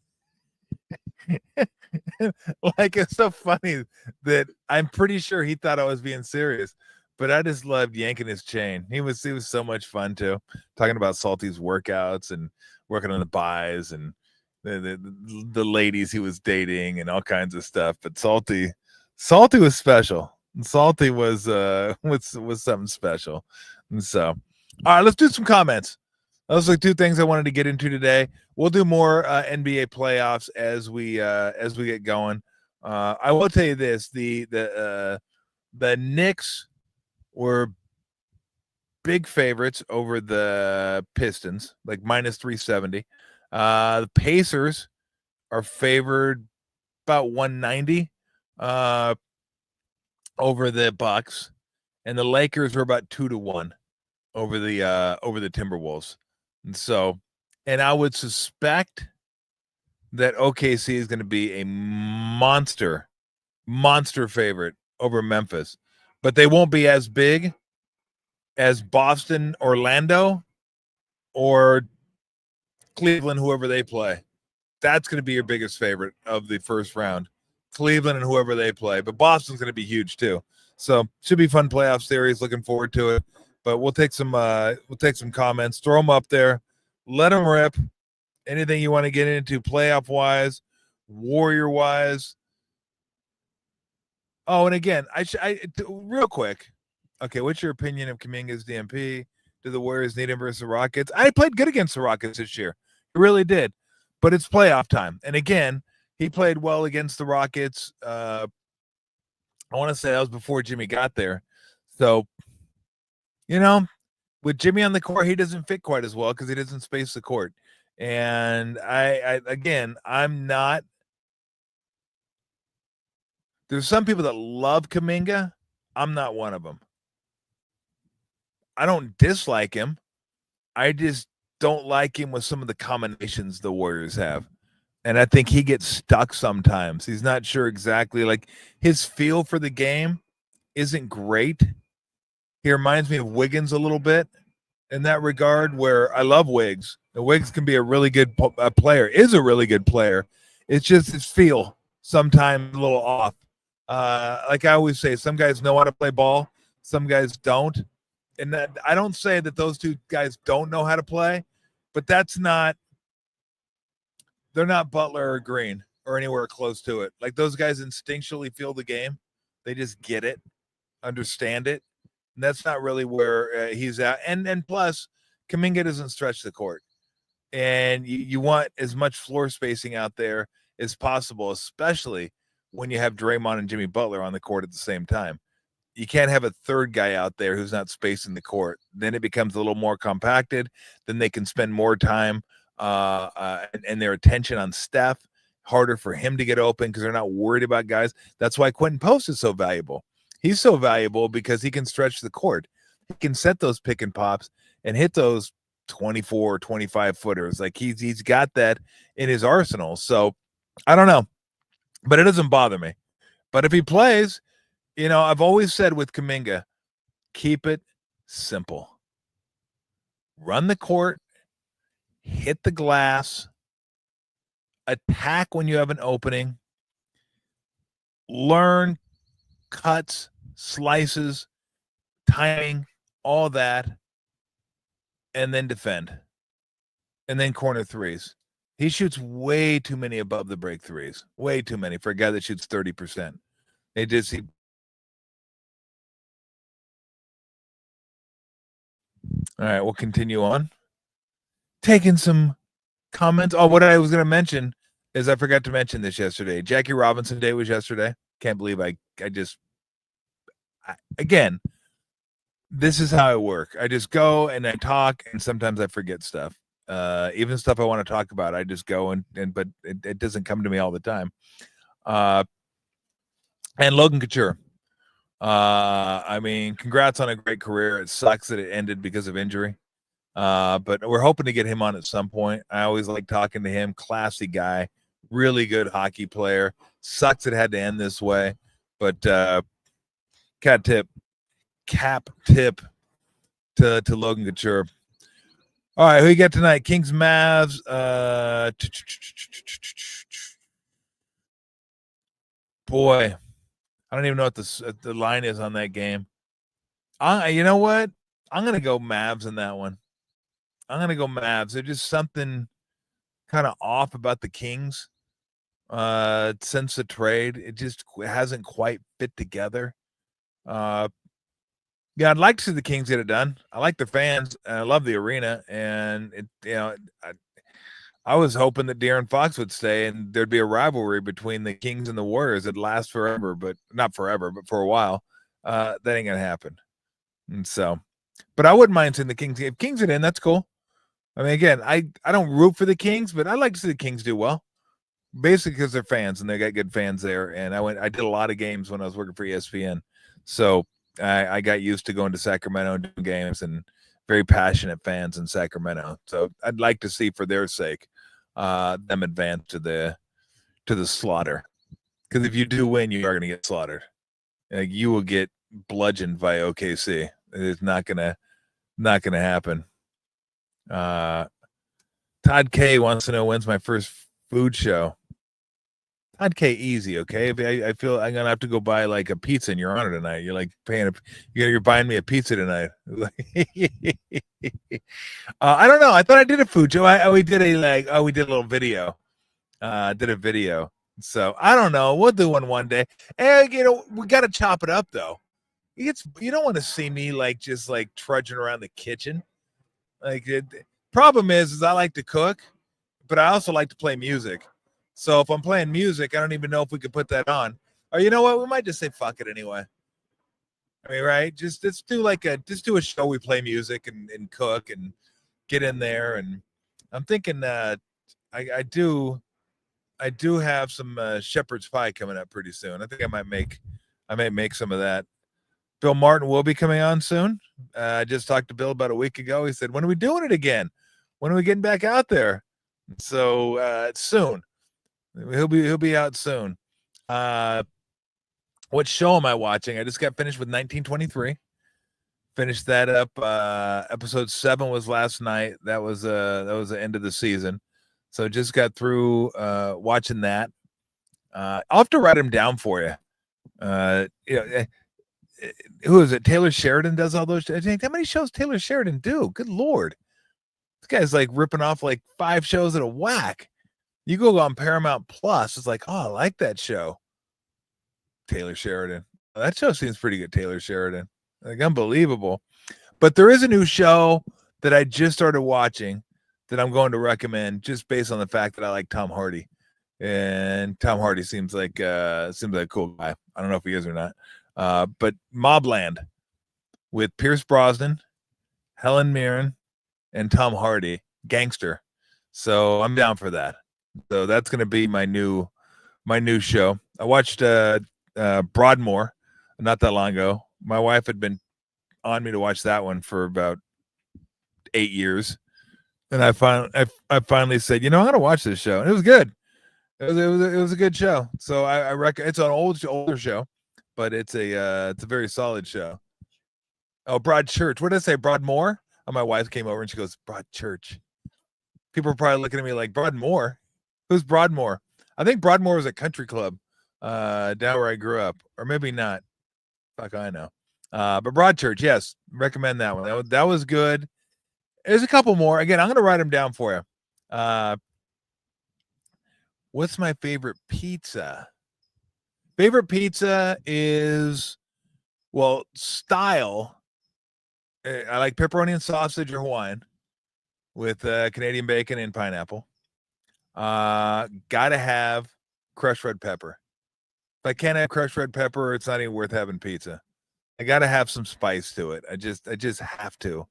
Like, it's so funny that I'm pretty sure he thought I was being serious, but I just loved yanking his chain. He was so much fun too, talking about Salty's workouts and working on the buys and the ladies he was dating and all kinds of stuff. But Salty was special. Salty was something special. And so, all right, let's do some comments. Those are 2 things I wanted to get into today. We'll do more NBA playoffs as we get going. I will tell you this: the Knicks were big favorites over the Pistons, like minus 370. The Pacers are favored about 190 over the Bucks, and the Lakers were about 2-1 over the Timberwolves. And so, and I would suspect that OKC is going to be a monster favorite over Memphis, but they won't be as big as Boston, Orlando, or Cleveland, whoever they play. That's going to be your biggest favorite of the first round. Cleveland and whoever they play. But Boston's going to be huge too. So should be fun playoff series. Looking forward to it. But we'll take some comments, throw them up there, let them rip. Anything you want to get into playoff wise, Warrior wise. Oh, and again, real quick. Okay, what's your opinion of Kuminga's DMP? Do the Warriors need him versus the Rockets? I played good against the Rockets this year. He really did. But it's playoff time. And again, he played well against the Rockets. I want to say that was before Jimmy got there. So, with Jimmy on the court, he doesn't fit quite as well because he doesn't space the court. And I'm not. There's some people that love Kuminga. I'm not one of them. I don't dislike him. I just don't like him with some of the combinations the Warriors have. And I think he gets stuck sometimes. He's not sure exactly. Like, his feel for the game isn't great. He reminds me of Wiggins a little bit in that regard, where I love Wiggs. And Wiggs can be a really good player, is a really good player. It's just his feel sometimes a little off. Like I always say, some guys know how to play ball, some guys don't. And that, I don't say that those two guys don't know how to play, but they're not Butler or Green or anywhere close to it. Like, those guys instinctually feel the game. They just get it, understand it. And that's not really where he's at. And plus, Kuminga doesn't stretch the court. And you want as much floor spacing out there as possible, especially when you have Draymond and Jimmy Butler on the court at the same time. You can't have a third guy out there who's not spacing the court. Then it becomes a little more compacted. Then they can spend more time and their attention on Steph. Harder for him to get open because they're not worried about guys. That's why Quentin Post is so valuable. He's so valuable because he can stretch the court. He can set those pick and pops and hit those 24, 25 footers. Like, he's got that in his arsenal. So I don't know, but it doesn't bother me. But if he plays, I've always said with Kuminga, keep it simple. Run the court, hit the glass, attack when you have an opening, learn cuts, slices, timing, all that, and then defend. And then corner threes. He shoots way too many above the break threes. Way too many for a guy that shoots 30%. All right, we'll continue on. Taking some comments. Oh, what I was going to mention is I forgot to mention this yesterday. Jackie Robinson Day was yesterday. Can't believe again, this is how I work. I just go and I talk, and sometimes I forget stuff. Even stuff I want to talk about, I just go but it doesn't come to me all the time. And Logan Couture. Congrats on a great career. It sucks that it ended because of injury. But we're hoping to get him on at some point. I always like talking to him. Classy guy, really good hockey player. Sucks it had to end this way, but cap tip to Logan Couture. All right, who you got tonight? Kings, Mavs. Boy, I don't even know what the line is on that game. You know what? I'm gonna go Mavs in that one. I'm going to go Mavs. There's just something kind of off about the Kings since the trade. It just hasn't quite fit together. Yeah, I'd like to see the Kings get it done. I like the fans. And I love the arena. And, I was hoping that De'Aaron Fox would stay and there'd be a rivalry between the Kings and the Warriors that lasts forever, but not forever, but for a while. That ain't going to happen. And so, but I wouldn't mind seeing the Kings. If Kings get in, that's cool. I mean, again, I don't root for the Kings, but I like to see the Kings do well, basically because they're fans and they got good fans there. And I did a lot of games when I was working for ESPN, so I got used to going to Sacramento and doing games, and very passionate fans in Sacramento. So I'd like to see, for their sake, them advance to the slaughter. Because if you do win, you are going to get slaughtered. You will get bludgeoned by OKC. It's not gonna happen. Todd K wants to know when's my first food show. Todd K, easy, okay? I feel I'm gonna have to go buy like a pizza in your honor tonight. You're like you're buying me a pizza tonight. I don't know. I thought I did a food show. We did a little video. Did a video. So I don't know. We'll do one day. And we got to chop it up though. You don't want to see me just trudging around the kitchen. Problem is I like to cook, but I also like to play music. So if I'm playing music, I don't even know if we could put that on. Or you know what? We might just say fuck it anyway. I mean, right? Just do a show. We play music and cook and get in there. And I'm thinking I do have some shepherd's pie coming up pretty soon. I think I might make some of that. Bill Martin will be coming on soon. I just talked to Bill about a week ago. He said, when are we doing it again? When are we getting back out there? So soon. He'll be out soon. What show am I watching? I just got finished with 1923. Finished that up. Episode 7 was last night. That was the end of the season. So just got through watching that. I'll have to write them down for you. Who is it? Taylor Sheridan does all those. How many shows Taylor Sheridan do? Good Lord. This guy's ripping off 5 shows at a whack. You go on Paramount Plus, it's oh, I like that show. Taylor Sheridan. That show seems pretty good, Taylor Sheridan. Unbelievable. But there is a new show that I just started watching that I'm going to recommend just based on the fact that I like Tom Hardy. And Tom Hardy seems like a cool guy. I don't know if he is or not. But Mobland with Pierce Brosnan, Helen Mirren, and Tom Hardy, gangster. So I'm down for that. So that's going to be my new show. I watched Broadmoor not that long ago. My wife had been on me to watch that one for about 8 years, and I finally said, I'm going to watch this show, and it was good. It was a good show. So I reckon it's an older show, but it's a very solid show. Oh, Broadchurch. What did I say? Broadmoor? Oh, my wife came over and she goes, Broadchurch. People are probably looking at me like, Broadmoor? Who's Broadmoor? I think Broadmoor was a country club down where I grew up, or maybe not. Fuck, I know. But Broadchurch, yes, recommend that one. That was good. There's a couple more. Again, I'm going to write them down for you. What's my favorite pizza? Favorite pizza is, style. I like pepperoni and sausage or Hawaiian with Canadian bacon and pineapple. Gotta have crushed red pepper. If I can't have crushed red pepper, it's not even worth having pizza. I gotta have some spice to it. I just have to.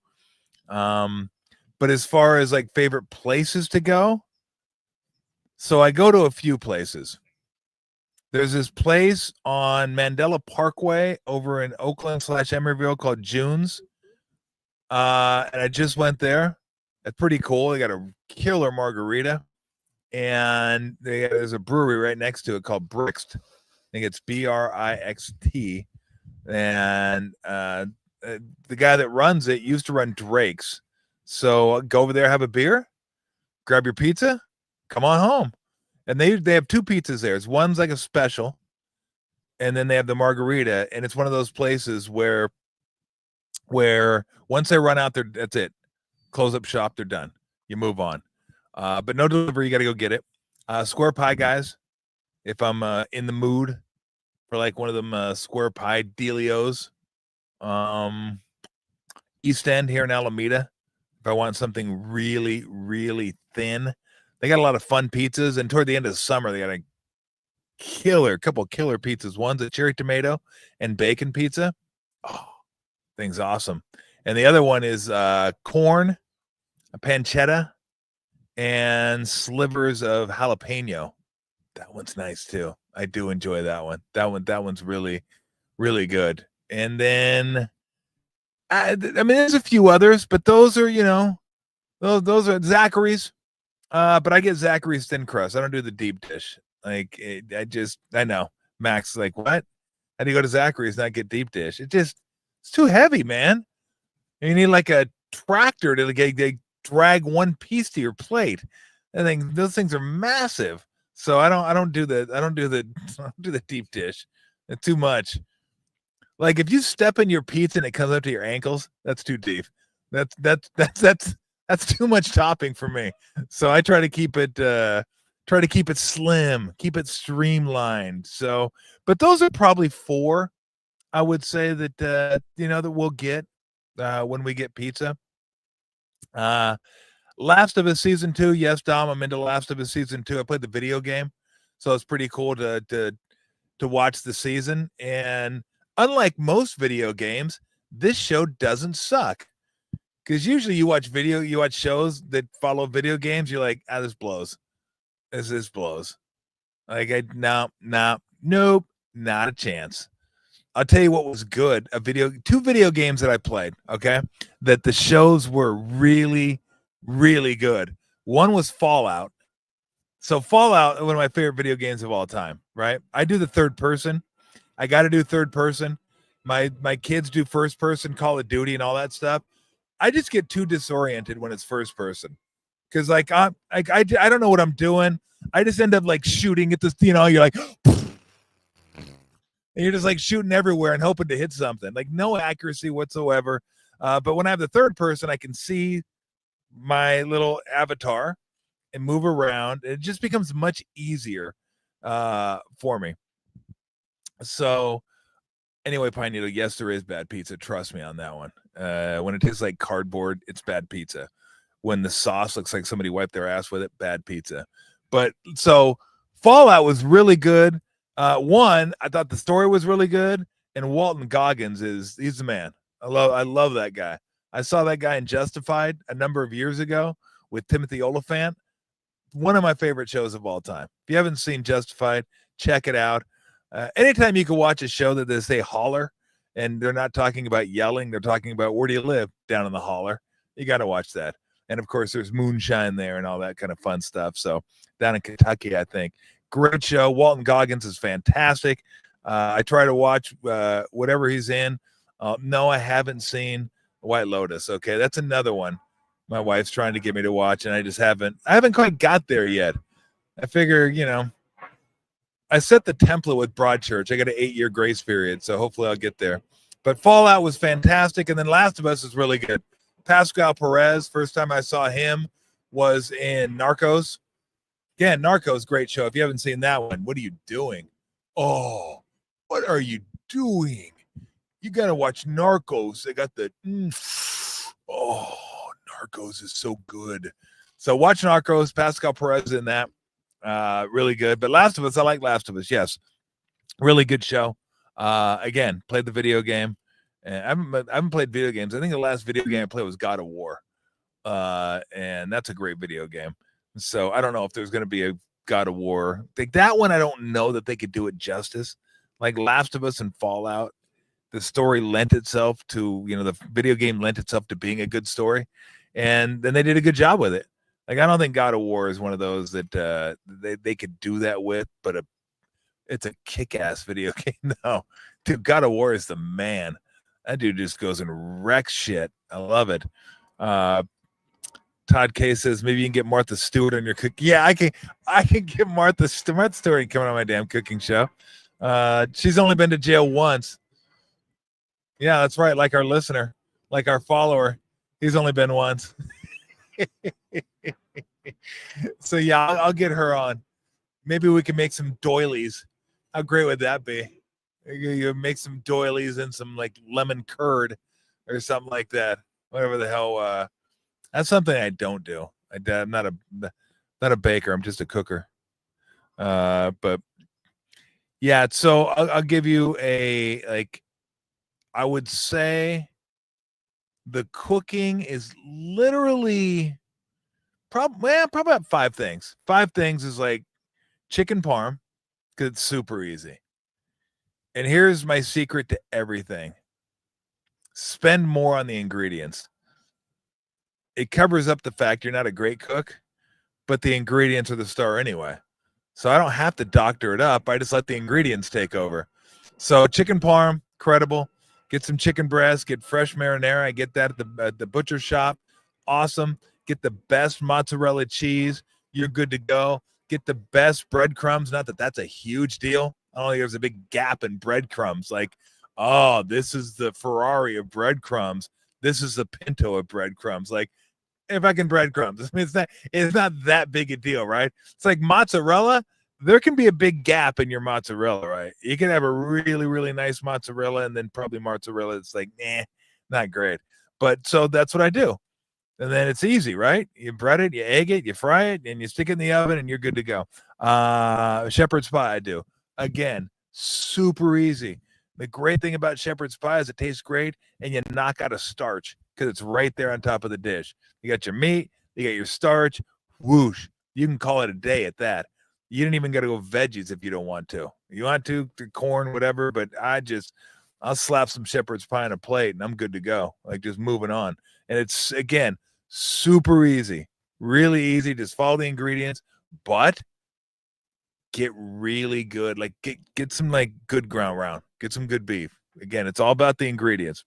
But as far as favorite places to go, so I go to a few places. There's this place on Mandela Parkway over in Oakland/Emeryville called June's. And I just went there. It's pretty cool. They got a killer margarita. And there's a brewery right next to it called Brixt. I think it's Brixt. And the guy that runs it used to run Drake's. So go over there, have a beer, grab your pizza, come on home. And they have 2 pizzas there. One's like a special, and then they have the margarita. And it's one of those places where once they run out there, that's it. Close up shop, they're done. You move on. But no delivery, you got to go get it. Square pie guys, if I'm in the mood for one of them square pie dealios. East End here in Alameda, if I want something really, really thin. They got a lot of fun pizzas, and toward the end of the summer, they got a couple killer pizzas. One's a cherry tomato and bacon pizza. Oh, thing's awesome. And the other one is corn, a pancetta, and slivers of jalapeno. That one's nice too. I do enjoy that one. That one's really, really good. And then, I mean, there's a few others, but those are, those are Zachary's. But I get Zachary's thin crust. I don't do the deep dish. I know Max what? How do you go to Zachary's and not get deep dish? It's too heavy, man. You need like a tractor to they drag one piece to your plate. I think those things are massive. So I don't do the I don't do the deep dish. It's too much. Like if you step in your pizza and it comes up to your ankles, that's too deep. That's too much topping for me. So I try to keep it slim, keep it streamlined. So, but those are probably four I would say that that we'll get when we get pizza. Last of Us season 2, yes, Dom, I'm into Last of Us season 2. I played the video game, so it's pretty cool to watch the season. And unlike most video games, this show doesn't suck. Because usually you watch shows that follow video games, you're like, this blows. This blows. Like nope, not a chance. I'll tell you what was good. Two video games that I played, okay, that the shows were really, really good. One was Fallout. So Fallout, one of my favorite video games of all time, right? I do the third person. I got to do third person. My kids do first person, Call of Duty and all that stuff. I just get too disoriented when it's first person. Because like I don't know what I'm doing. I just end up like shooting at this, you're like and you're just like shooting everywhere and hoping to hit something. Like no accuracy whatsoever. But when I have the third person, I can see my little avatar and move around. It just becomes much easier for me. So anyway, Pine Needle, yes, there is bad pizza. Trust me on that one. When it tastes like cardboard, it's bad pizza. When the sauce looks like somebody wiped their ass with it, bad pizza. But so Fallout was really good. One, I thought the story was really good, and Walton Goggins he's the man. I love that guy. I saw that guy in Justified a number of years ago with Timothy Olyphant. One of my favorite shows of all time. If you haven't seen Justified, check it out. Anytime you can watch a show that they say holler, and they're not talking about yelling, they're talking about where do you live down in the holler. You got to watch that. And of course, there's moonshine there and all that kind of fun stuff. So down in Kentucky, I think. Great show. Walton Goggins is fantastic. I try to watch whatever he's in. No, I haven't seen White Lotus. Okay, that's another one my wife's trying to get me to watch, and I haven't quite got there yet. I figure, I set the template with Broadchurch. I got an 8-year grace period, so hopefully I'll get there. But Fallout was fantastic, and then Last of Us is really good. Pascal Perez, first time I saw him was in Narcos. Yeah, Narcos, great show. If you haven't seen that one, what are you doing? Oh, what are you doing? You got to watch Narcos. They got the, Narcos is so good. So watch Narcos, Pascal Perez in that. Really good. But Last of Us, I like Last of Us, yes. Really good show. Again, played the video game. And I haven't played video games. I think the last video game I played was God of War. And that's a great video game. So I don't know if there's going to be a God of War. Like that one, I don't know that they could do it justice. Like Last of Us and Fallout, the story lent itself to, the video game lent itself to being a good story. And then they did a good job with it. Like I don't think God of War is one of those that they could do that with, but it's a kick-ass video game. No, dude, God of War is the man. That dude just goes and wrecks shit. I love it. Todd K says maybe you can get Martha Stewart on your cook. Yeah, I can get Martha Stewart coming on my damn cooking show. She's only been to jail once. Yeah, that's right. Like our listener, like our follower, he's only been once. So yeah, I'll get her on. Maybe we can make some doilies. How great would that be? You make some doilies and some like lemon curd or something like that. Whatever the hell. That's something I don't do. I'm not a baker. I'm just a cooker. But yeah. So I'll give you I would say the cooking is literally probably about 5 things. 5 things is like chicken parm, because it's super easy. And here's my secret to everything. Spend more on the ingredients. It covers up the fact you're not a great cook, but the ingredients are the star anyway. So I don't have to doctor it up. I just let the ingredients take over. So chicken parm, credible. Get some chicken breast, get fresh marinara. I get that at the butcher shop. Awesome. Get the best mozzarella cheese. You're good to go. Get the best breadcrumbs. Not that that's a huge deal. I don't think there's a big gap in breadcrumbs. Like, oh, this is the Ferrari of breadcrumbs. This is the Pinto of breadcrumbs. Like, if I can breadcrumbs, I mean, it's not that big a deal, right? It's like mozzarella. There can be a big gap in your mozzarella, right? You can have a really, really nice mozzarella and then probably mozzarella that's like, not great. But so that's what I do. And then it's easy, right? You bread it, you egg it, you fry it, and you stick it in the oven, and you're good to go. Shepherd's pie, I do. Again, super easy. The great thing about shepherd's pie is it tastes great, and you knock out a starch because it's right there on top of the dish. You got your meat, you got your starch, whoosh. You can call it a day at that. You didn't even got to go veggies if you don't want to. You want to, corn, whatever, but I'll slap some shepherd's pie on a plate, and I'm good to go. Like, just moving on. And it's, again, super easy, really easy. Just follow the ingredients, but get really good. Like, get some like good ground round. Get some good beef. Again, it's all about the ingredients.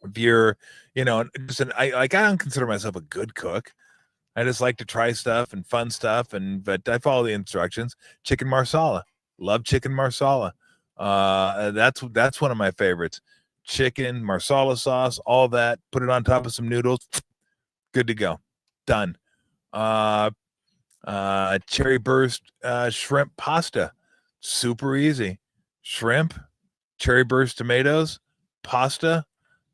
If you're, I don't consider myself a good cook. I just like to try stuff and fun stuff, but I follow the instructions. Chicken marsala, love chicken marsala. That's one of my favorites. Chicken marsala sauce, all that. Put it on top of some noodles. Good to go. Done. Cherry burst shrimp pasta. Super easy. Shrimp, cherry burst tomatoes, pasta,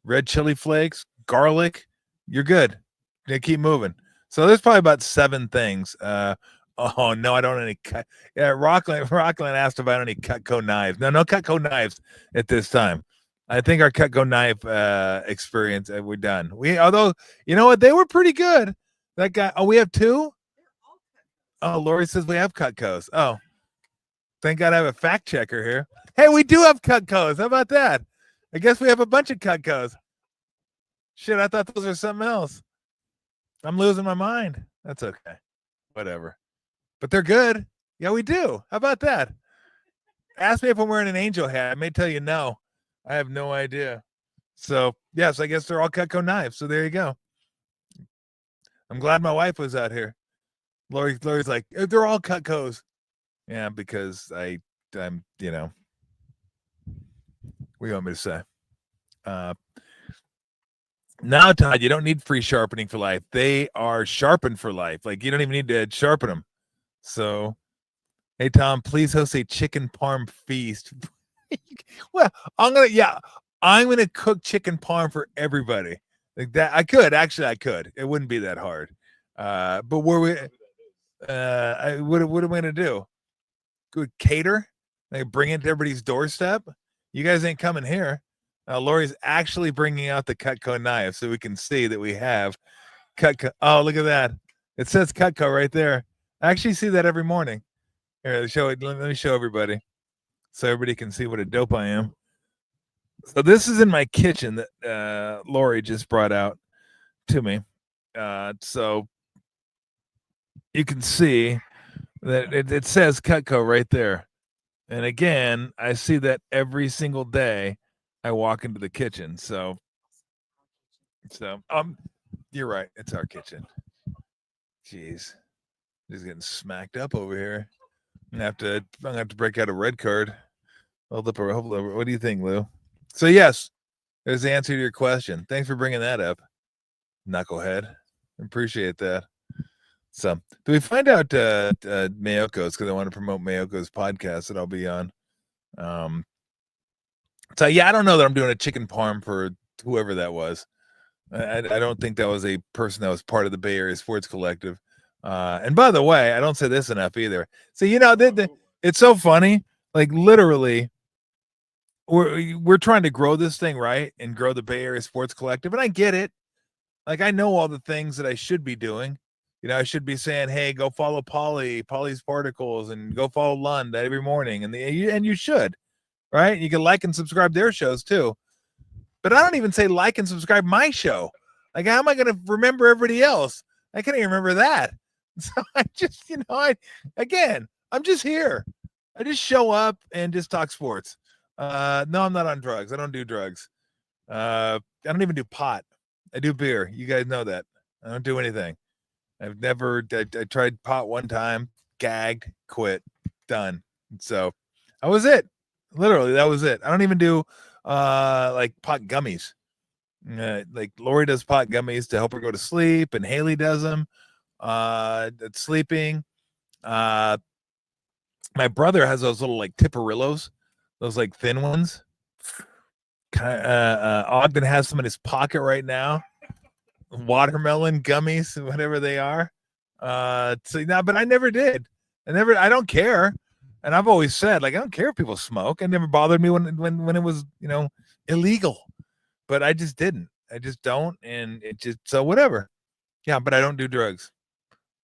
red chili flakes, garlic. You're good. Yeah, keep moving. So there's probably about 7 things. Oh no, I don't have any cut. Yeah, Rockland asked if I had any Cutco knives. No Cutco knives at this time. I think our Cutco knife experience we're done. Although you know what, they were pretty good. That guy. Oh, we have 2. Oh, Lori says we have Cutcos. Oh, thank God I have a fact checker here. Hey, we do have Cutcos. How about that? I guess we have a bunch of Cutcos. Shit, I thought those were something else. I'm losing my mind. That's okay. Whatever. But they're good. Yeah, we do. How about that? Ask me if I'm wearing an angel hat. I may tell you no. I have no idea. So, yes, I guess they're all Cutco knives. So there you go. I'm glad my wife was out here. Lori's like, they're all Cutcos. Yeah, because I'm, what do you want me to say? Now, Todd, you don't need free sharpening for life. They are sharpened for life. Like, you don't even need to sharpen them. So, hey, Tom, please host a chicken parm feast. Well, I'm going to cook chicken parm for everybody. Like that. I could. It wouldn't be that hard. But what am I going to do? Good cater? Like, bring it to everybody's doorstep? You guys ain't coming here. Lori's actually bringing out the Cutco knife so we can see that we have Cutco. Oh, look at that. It says Cutco right there. I actually see that every morning. Here, let me show everybody so everybody can see what a dope I am. So this is in my kitchen that Lori just brought out to me. So you can see that it says Cutco right there. And again, I see that every single day I walk into the kitchen. So you're right. It's our kitchen. Jeez. Just getting smacked up over here. I'm gonna have to break out a red card. Hold up. What do you think, Lou? So yes, there's the answer to your question. Thanks for bringing that up, knucklehead. Appreciate that. So, do we find out Mayoko's, because I want to promote Mayoko's podcast that I'll be on. So yeah, I don't know that I'm doing a chicken parm for whoever that was. I don't think that was a person that was part of the Bay Area Sports Collective. And by the way, I don't say this enough either. So it's so funny. Like, literally, we're trying to grow this thing, right, and grow the Bay Area Sports Collective. And I get it. Like, I know all the things that I should be doing. I should be saying, hey, go follow Polly's Particles, and go follow Lund every morning. And you should, right? You can like and subscribe their shows too. But I don't even say like and subscribe my show. Like, how am I going to remember everybody else? I can't even remember that. So I just, I'm just here. I just show up and just talk sports. No, I'm not on drugs. I don't do drugs. I don't even do pot. I do beer. You guys know that. I don't do anything. I've never. I tried pot one time, gagged, quit, done. So that was it. Literally, that was it. I don't even do like pot gummies. Like Lori does pot gummies to help her go to sleep, and Haley does them. That's sleeping. My brother has those little like Tipperillos, those like thin ones. Ogden has some in his pocket right now. Watermelon gummies, whatever they are. So now, but I never did. I don't care. And I've always said, like, I don't care if people smoke. It never bothered me when it was, illegal. But I just didn't. I just don't. And it just, so whatever. Yeah, but I don't do drugs.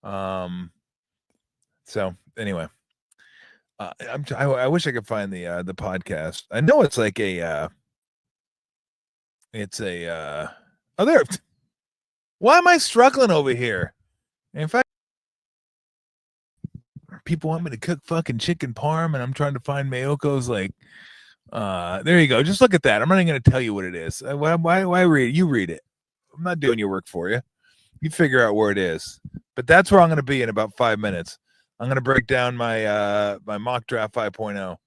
So anyway, I wish I could find the podcast. I know it's like a oh there. Why am I struggling over here? In fact, people want me to cook fucking chicken parm, and I'm trying to find Mayoko's like. There you go. Just look at that. I'm not even going to tell you what it is. Why read it? You read it. I'm not doing your work for you. You figure out where it is. But that's where I'm going to be in about 5 minutes. I'm going to break down my my mock draft 5.0.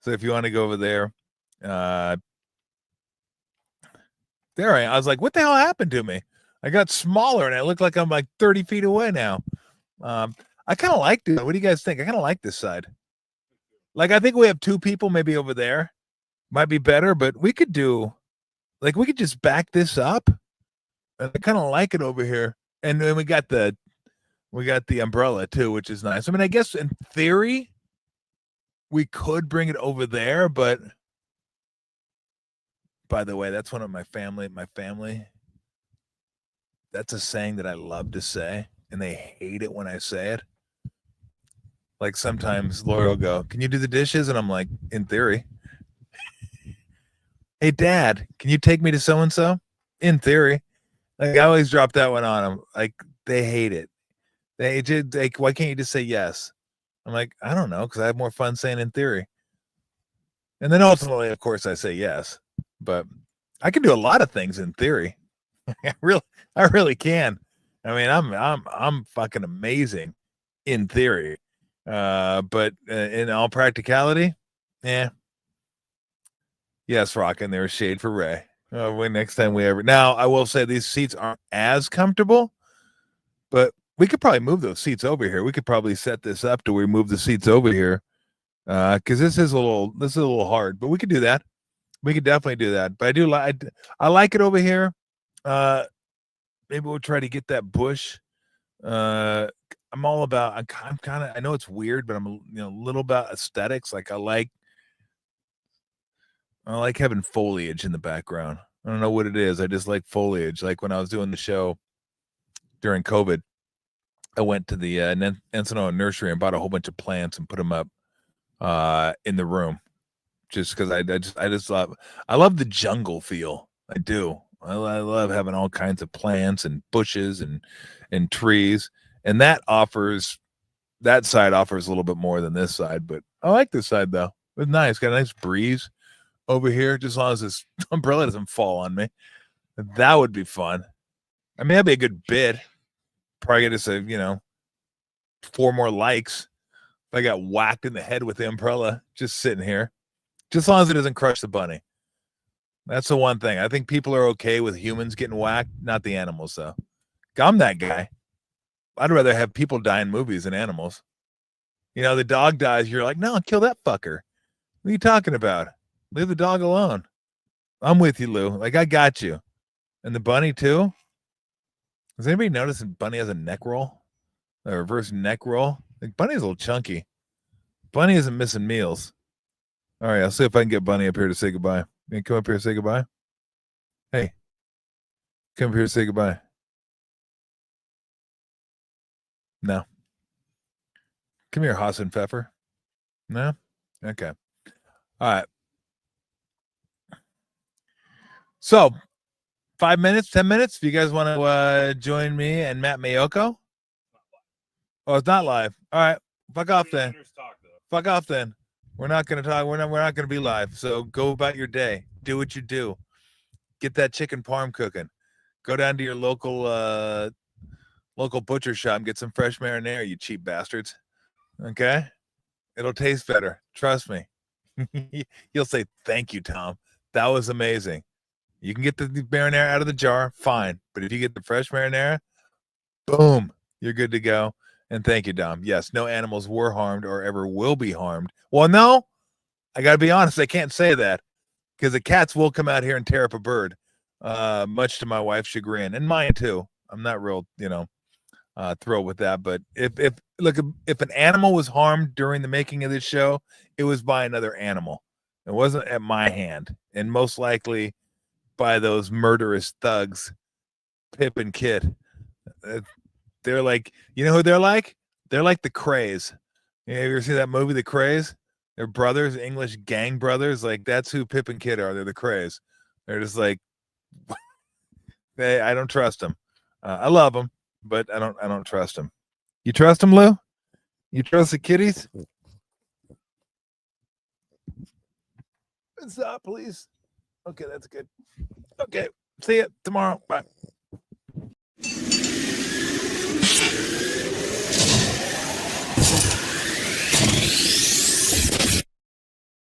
So if you want to go over there, there I was like, what the hell happened to me? I got smaller and I look like I'm like 30 feet away now. I kind of like this. What do you guys think? I kind of like this side. Like, I think we have two people maybe over there. Might be better, but we could just back this up. And I kind of like it over here. And then we got the umbrella too, which is nice. I mean, I guess in theory, we could bring it over there, but by the way, that's one of my family. That's a saying that I love to say, and they hate it when I say it. Like sometimes Laura will go, "Can you do the dishes?" And I'm like, "In theory." "Hey, Dad, can you take me to so and so?" "In theory." Like I always drop that one on them. Like they hate it. They just like, why can't you just say yes? I'm like, I don't know, because I have more fun saying in theory. And then ultimately, of course, I say yes. But I can do a lot of things in theory. I really can. I mean, I'm fucking amazing in theory. But in all practicality, yeah. Yes, Rockin', there's shade for Ray. When next time we ever. Now, I will say these seats aren't as comfortable, but we could probably move those seats over here. We could probably set this up to where we move the seats over here. Because this is a little hard, but we could do that. We could definitely do that. But I like it over here. Maybe we'll try to get that bush. I'm all about. I'm kind of. I know it's weird, but I'm a little about aesthetics. Like I like having foliage in the background. I don't know what it is. I just like foliage. Like when I was doing the show during COVID, I went to the Encino nursery and bought a whole bunch of plants and put them up in the room, just because I love the jungle feel. I do. I love having all kinds of plants and bushes and trees, and that side offers a little bit more than this side. But I like this side though. It's nice. Got a nice breeze over here. Just as long as this umbrella doesn't fall on me, that would be fun. I mean, that'd be a good bid. Probably get us 4 more likes. If I got whacked in the head with the umbrella just sitting here, just as long as it doesn't crush the bunny. That's the one thing. I think people are okay with humans getting whacked, not the animals, though. I'm that guy. I'd rather have people die in movies than animals. The dog dies. You're like, no, kill that fucker. What are you talking about? Leave the dog alone. I'm with you, Lou. Like, I got you. And the bunny, too? Has anybody noticed that Bunny has a neck roll? A reverse neck roll? Like, Bunny's a little chunky. Bunny isn't missing meals. All right, I'll see if I can get Bunny up here to say goodbye. You come up here and say goodbye? Hey, come up here and say goodbye. No. Come here, Haas and Pfeffer. No? Okay. All right. So, 5 minutes, 10 minutes. If you guys want to join me and Matt Mayoko. Oh, it's not live. All right. Fuck off then. Fuck off then. We're not going to talk. We're not going to be live. So go about your day. Do what you do. Get that chicken parm cooking. Go down to your local butcher shop and get some fresh marinara, you cheap bastards. Okay? It'll taste better. Trust me. You'll say, thank you, Tom. That was amazing. You can get the marinara out of the jar, fine. But if you get the fresh marinara, boom, you're good to go. And thank you, Dom. Yes, no animals were harmed or ever will be harmed. Well, no, I got to be honest. I can't say that because the cats will come out here and tear up a bird, much to my wife's chagrin and mine too. I'm not real, thrilled with that. But if an animal was harmed during the making of this show, it was by another animal. It wasn't at my hand, and most likely by those murderous thugs, Pip and Kit. They're like, you know who they're like? They're like the Krays. Have you ever seen that movie, The Krays? They're brothers, English gang brothers. Like that's who Pip and Kit are. They're the Krays. They're just like, I don't trust them. I love them, but I don't trust them. You trust them, Lou? You trust the kitties? Stop, please. Okay, that's good. Okay, see you tomorrow. Bye.